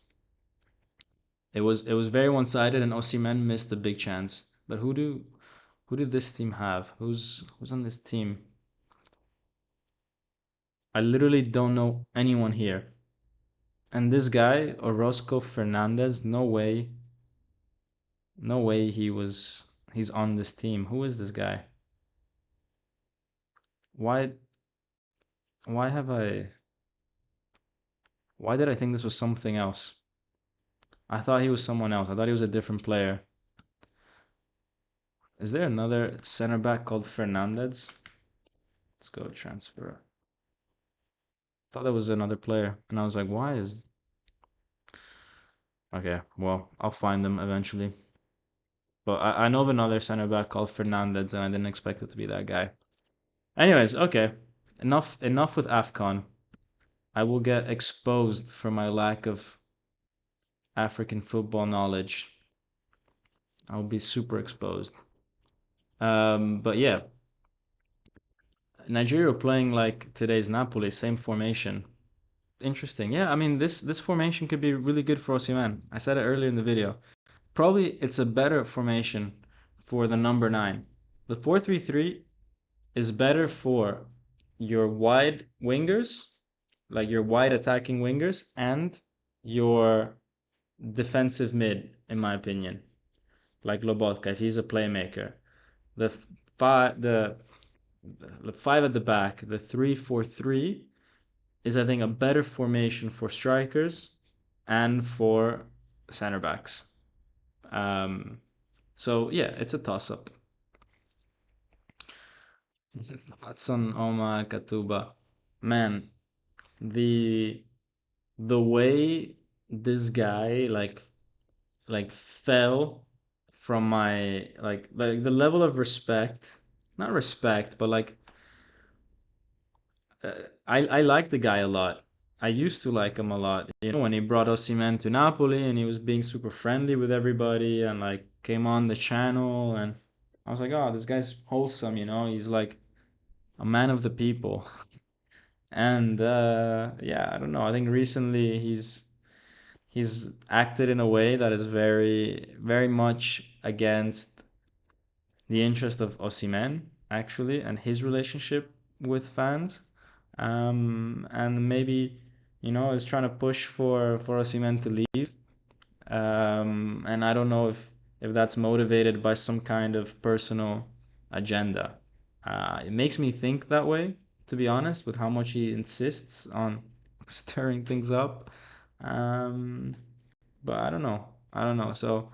S1: It was very one-sided, and Osimhen missed a big chance. But who did this team have? Who's on this team? I literally don't know anyone here. And this guy, Orozco Fernandez, no way he's on this team. Who is this guy? Why why have I why did I think this was something else? I thought he was someone else. I thought he was a different player. Is there another center back called Fernandez? Let's go transfer. I thought that was another player, and I was like, why is okay, well, I'll find them eventually. But I know of another center back called Fernandez, and I didn't expect it to be that guy. Anyways, okay. Enough with AFCON. I will get exposed for my lack of African football knowledge. I'll be super exposed. But yeah, Nigeria playing like today's Napoli, same formation. Interesting. Yeah, I mean this formation could be really good for Osimhen. I said it earlier in the video. Probably it's a better formation for the number 9. The 4-3-3 is better for your wide wingers, like your wide attacking wingers, and your defensive mid, in my opinion. Like Lobotka, if he's a playmaker. The five, the five at the back, the 3-4-3 is I think a better formation for strikers and for center backs. Um, so yeah, it's a toss up. Hudson Omar Katuba, man, the the way this guy like fell from my like the level of respect, not respect, but like uh, I like the guy a lot. I used to like him a lot. You know, when he brought Osimhen to Napoli and he was being super friendly with everybody and like came on the channel and I was like, oh, this guy's wholesome. You know, he's like a man of the people. And yeah, I don't know. I think recently he's acted in a way that is very much against the interest of Osimhen actually and his relationship with fans. And maybe is trying to push for Osimhen to leave. And I don't know if that's motivated by some kind of personal agenda. It makes me think that way, to be honest, with how much he insists on stirring things up. Um, but I don't know. I don't know. So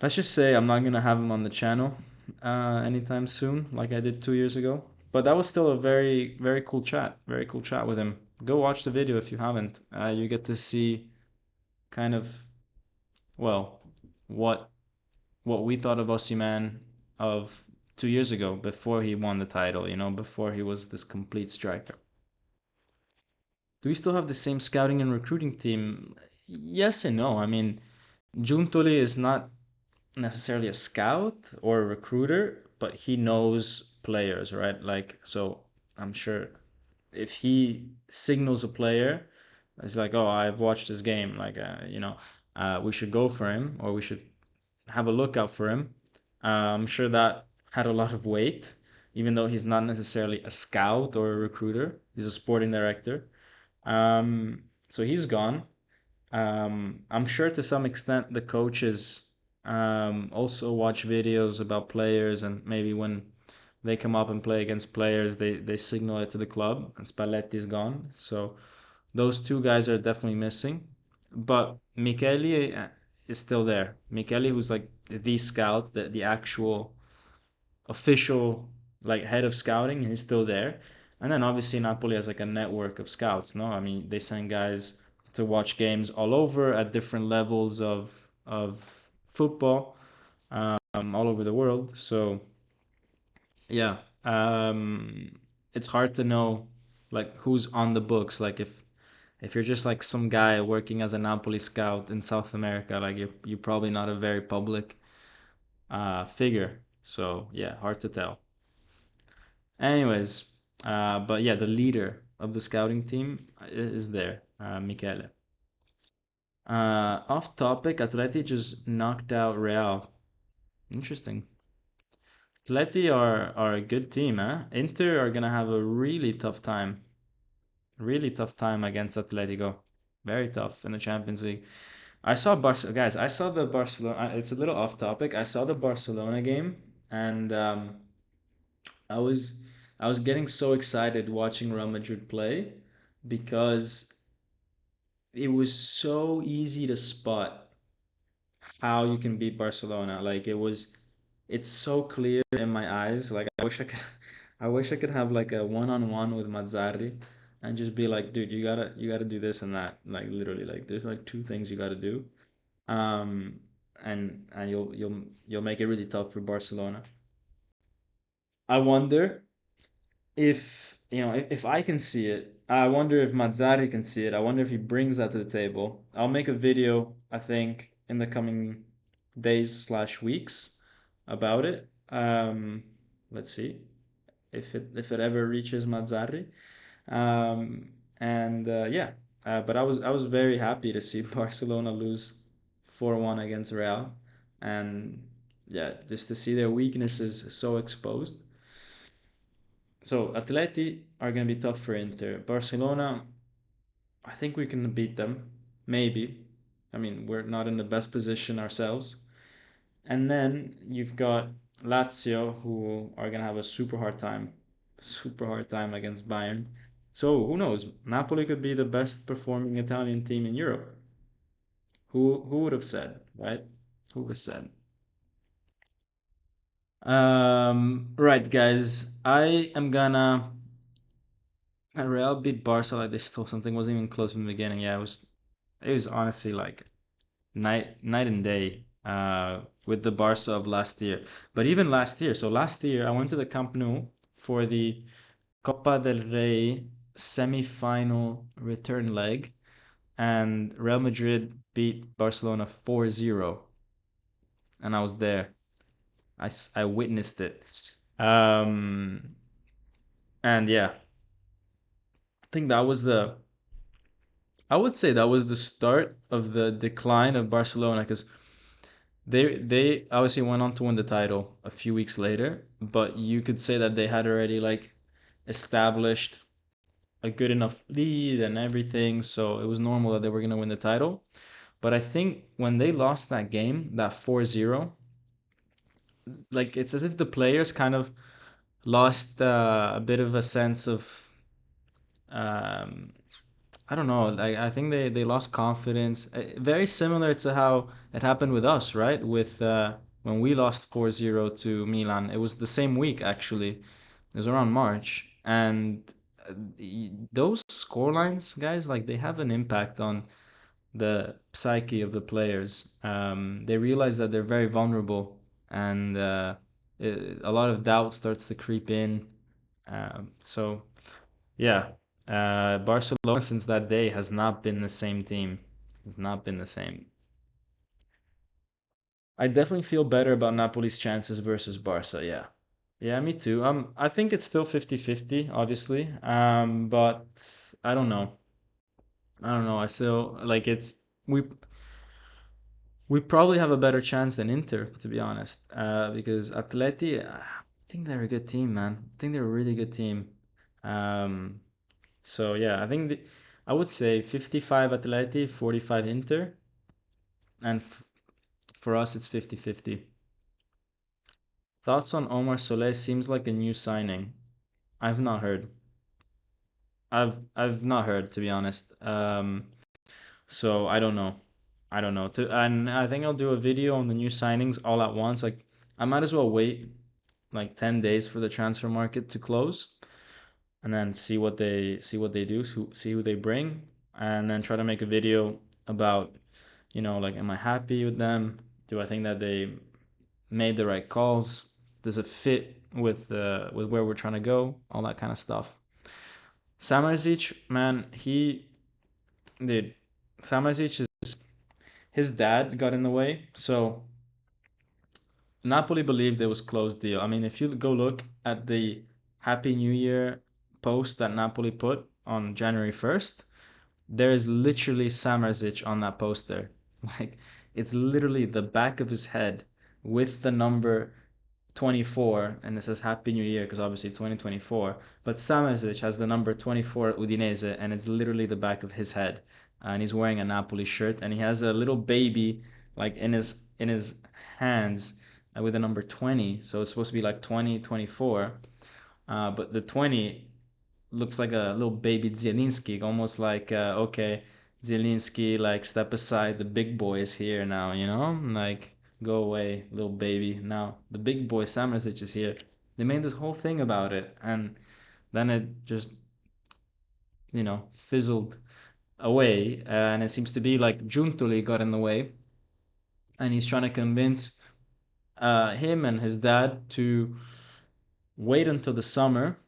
S1: let's just say I'm not gonna have him on the channel anytime soon, like I did 2 years ago. But that was still a very cool chat. Very cool chat with him. Go watch the video if you haven't. You get to see kind of well what what we thought of Osimhen of 2 years ago before he won the title. Before he was this complete striker. Do we still have the same scouting and recruiting team? Yes and no. I mean, Giuntoli is not necessarily a scout or a recruiter, but he knows players, right? Like, so I'm sure if he signals a player, it's like, oh, I've watched this game, like, we should go for him or we should have a lookout for him. I'm sure that had a lot of weight, even though he's not necessarily a scout or a recruiter. He's a sporting director. So he's gone. I'm sure to some extent the coaches also watch videos about players, and maybe when they come up and play against players, they signal it to the club, and Spalletti's gone. So those two guys are definitely missing. But Michele is still there. Michele, who's like the scout, the actual official like head of scouting, he's still there. And then obviously Napoli has like a network of scouts. No, I mean they send guys to watch games all over at different levels of football, all over the world. So yeah, it's hard to know like who's on the books. Like if you're just like some guy working as a Napoli scout in South America, like you're probably not a very public figure. So yeah, hard to tell. Anyways, but yeah, the leader of the scouting team is there, Michele. Off topic, Atleti just knocked out Real. Interesting. Atleti are a good team, eh? Inter are gonna have a really tough time against Atletico. Very tough in the Champions League. Guys. I saw the Barcelona. It's a little off topic. I saw the Barcelona game, and I was I was getting so excited watching Real Madrid play because it was so easy to spot how you can beat Barcelona. Like it's so clear in my eyes. Like I wish I could have like a one-on-one with Mazzarri and just be like, dude, you gotta do this and that. Like literally, like there's like two things you gotta do. Um, and you'll make it really tough for Barcelona. I wonder if I can see it, I wonder if Mazzari can see it. I wonder if he brings that to the table. I'll make a video, I think, in the coming days/weeks about it. Let's see if it ever reaches Mazzari. And yeah, but I was very happy to see Barcelona lose 4-1 against Real, and yeah, just to see their weaknesses so exposed. So Atleti are going to be tough for Inter. Barcelona, I think we can beat them. Maybe. I mean, we're not in the best position ourselves. And then you've got Lazio, who are going to have a super hard time against Bayern. So who knows? Napoli could be the best performing Italian team in Europe. Who would have said, right? Who would have said? Right, guys. I am gonna Real beat Barca like they stole something. Wasn't even close from the beginning. Yeah, it was honestly like night and day. with the Barca of last year. But even last year, so last year I went to the Camp Nou for the Copa del Rey semi-final return leg, and Real Madrid beat Barcelona 4-0, and I was there. I witnessed it. Um, and yeah, I think that was the I would say that was the start of the decline of Barcelona because they obviously went on to win the title a few weeks later, but you could say that they had already like established a good enough lead and everything, so it was normal that they were going to win the title. But I think when they lost that game, that 4-0, like it's as if the players kind of lost a bit of a sense of um, I don't know. I think they lost confidence. Very similar to how it happened with us, right? With when we lost 4-0 to Milan. It was the same week actually. It was around March. And those score lines, guys, like they have an impact on the psyche of the players. They realize that they're very vulnerable, and a lot of doubt starts to creep in. So yeah, Barcelona since that day has not been the same team. Has not been the same. I definitely feel better about Napoli's chances versus Barca. Yeah. Yeah, me too. I think it's still 50-50, obviously. But I don't know. I don't know. I still like we we probably have a better chance than Inter, to be honest. Because Atleti, I think they're a good team, man. I think they're a really good team. Um, So yeah, I would say 55 Atleti, 45 Inter, and for us it's 50-50. Thoughts on Omar Soler seems like a new signing. I've not heard. I've not heard to be honest. So I don't know. I don't know. And I think I'll do a video on the new signings all at once. Like I might as well wait like 10 days for the transfer market to close and then see what they do, see who they bring, and then try to make a video about like, am I happy with them? Do I think that they made the right calls? Does it fit with where we're trying to go? All that kind of stuff. Samardzic, man, dude, Samardzic is his dad got in the way, so Napoli believed it was closed deal. I mean, if you go look at the Happy New Year post that Napoli put on January 1st, there is literally Samardzic on that poster. Like it's literally the back of his head with the number 24, and it says Happy New Year because obviously 2024. But Samardzic has the number 24 Udinese, and it's literally the back of his head. And he's wearing a Napoli shirt, and he has a little baby like in his hands with the number 20. So it's supposed to be like 2024. But the 20 looks like a little baby Zielinski, almost like okay, Zielinski, like step aside, the big boy is here now, like go away, little baby. Now the big boy Samardzic is here. They made this whole thing about it, and then it just fizzled away, and it seems to be like Giuntoli got in the way, and he's trying to convince him and his dad to wait until the summer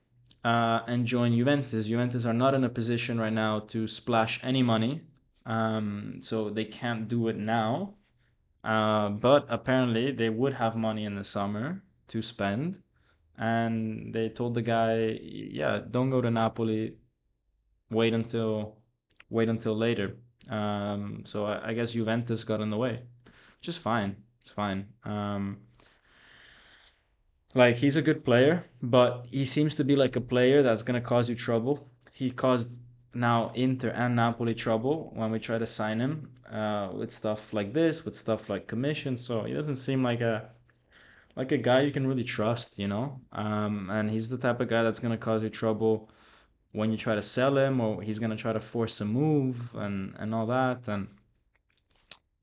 S1: and join Juventus. Juventus are not in a position right now to splash any money, so they can't do it now. But apparently, they would have money in the summer to spend, and they told the guy, "Yeah, don't go to Napoli. Wait until, wait until later." So I guess Juventus got in the way, which is fine. It's fine. Like he's a good player, but he seems to be like a player that's gonna cause you trouble. He caused now Inter and Napoli trouble when we try to sign him with stuff like this, with stuff like commission. So he doesn't seem like a guy you can really trust. And he's the type of guy that's gonna cause you trouble when you try to sell him, or he's gonna try to force a move and all that. And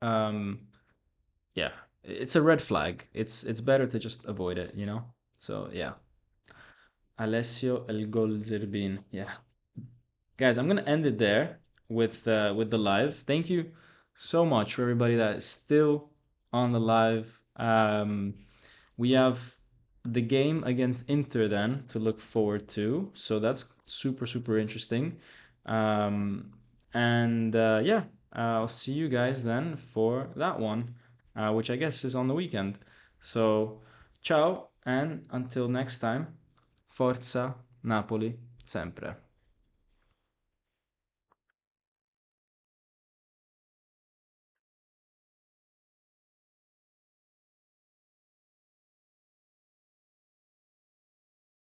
S1: um, yeah, it's a red flag. It's better to just avoid it. So yeah. Alessio El Gol Zerbin. Yeah. Guys, I'm gonna end it there with the live. Thank you so much for everybody that is still on the live. We have the game against Inter then to look forward to. So that's super, super interesting. Um, and yeah, I'll see you guys then for that one, which I guess is on the weekend. So, ciao, and until next time, Forza Napoli, sempre.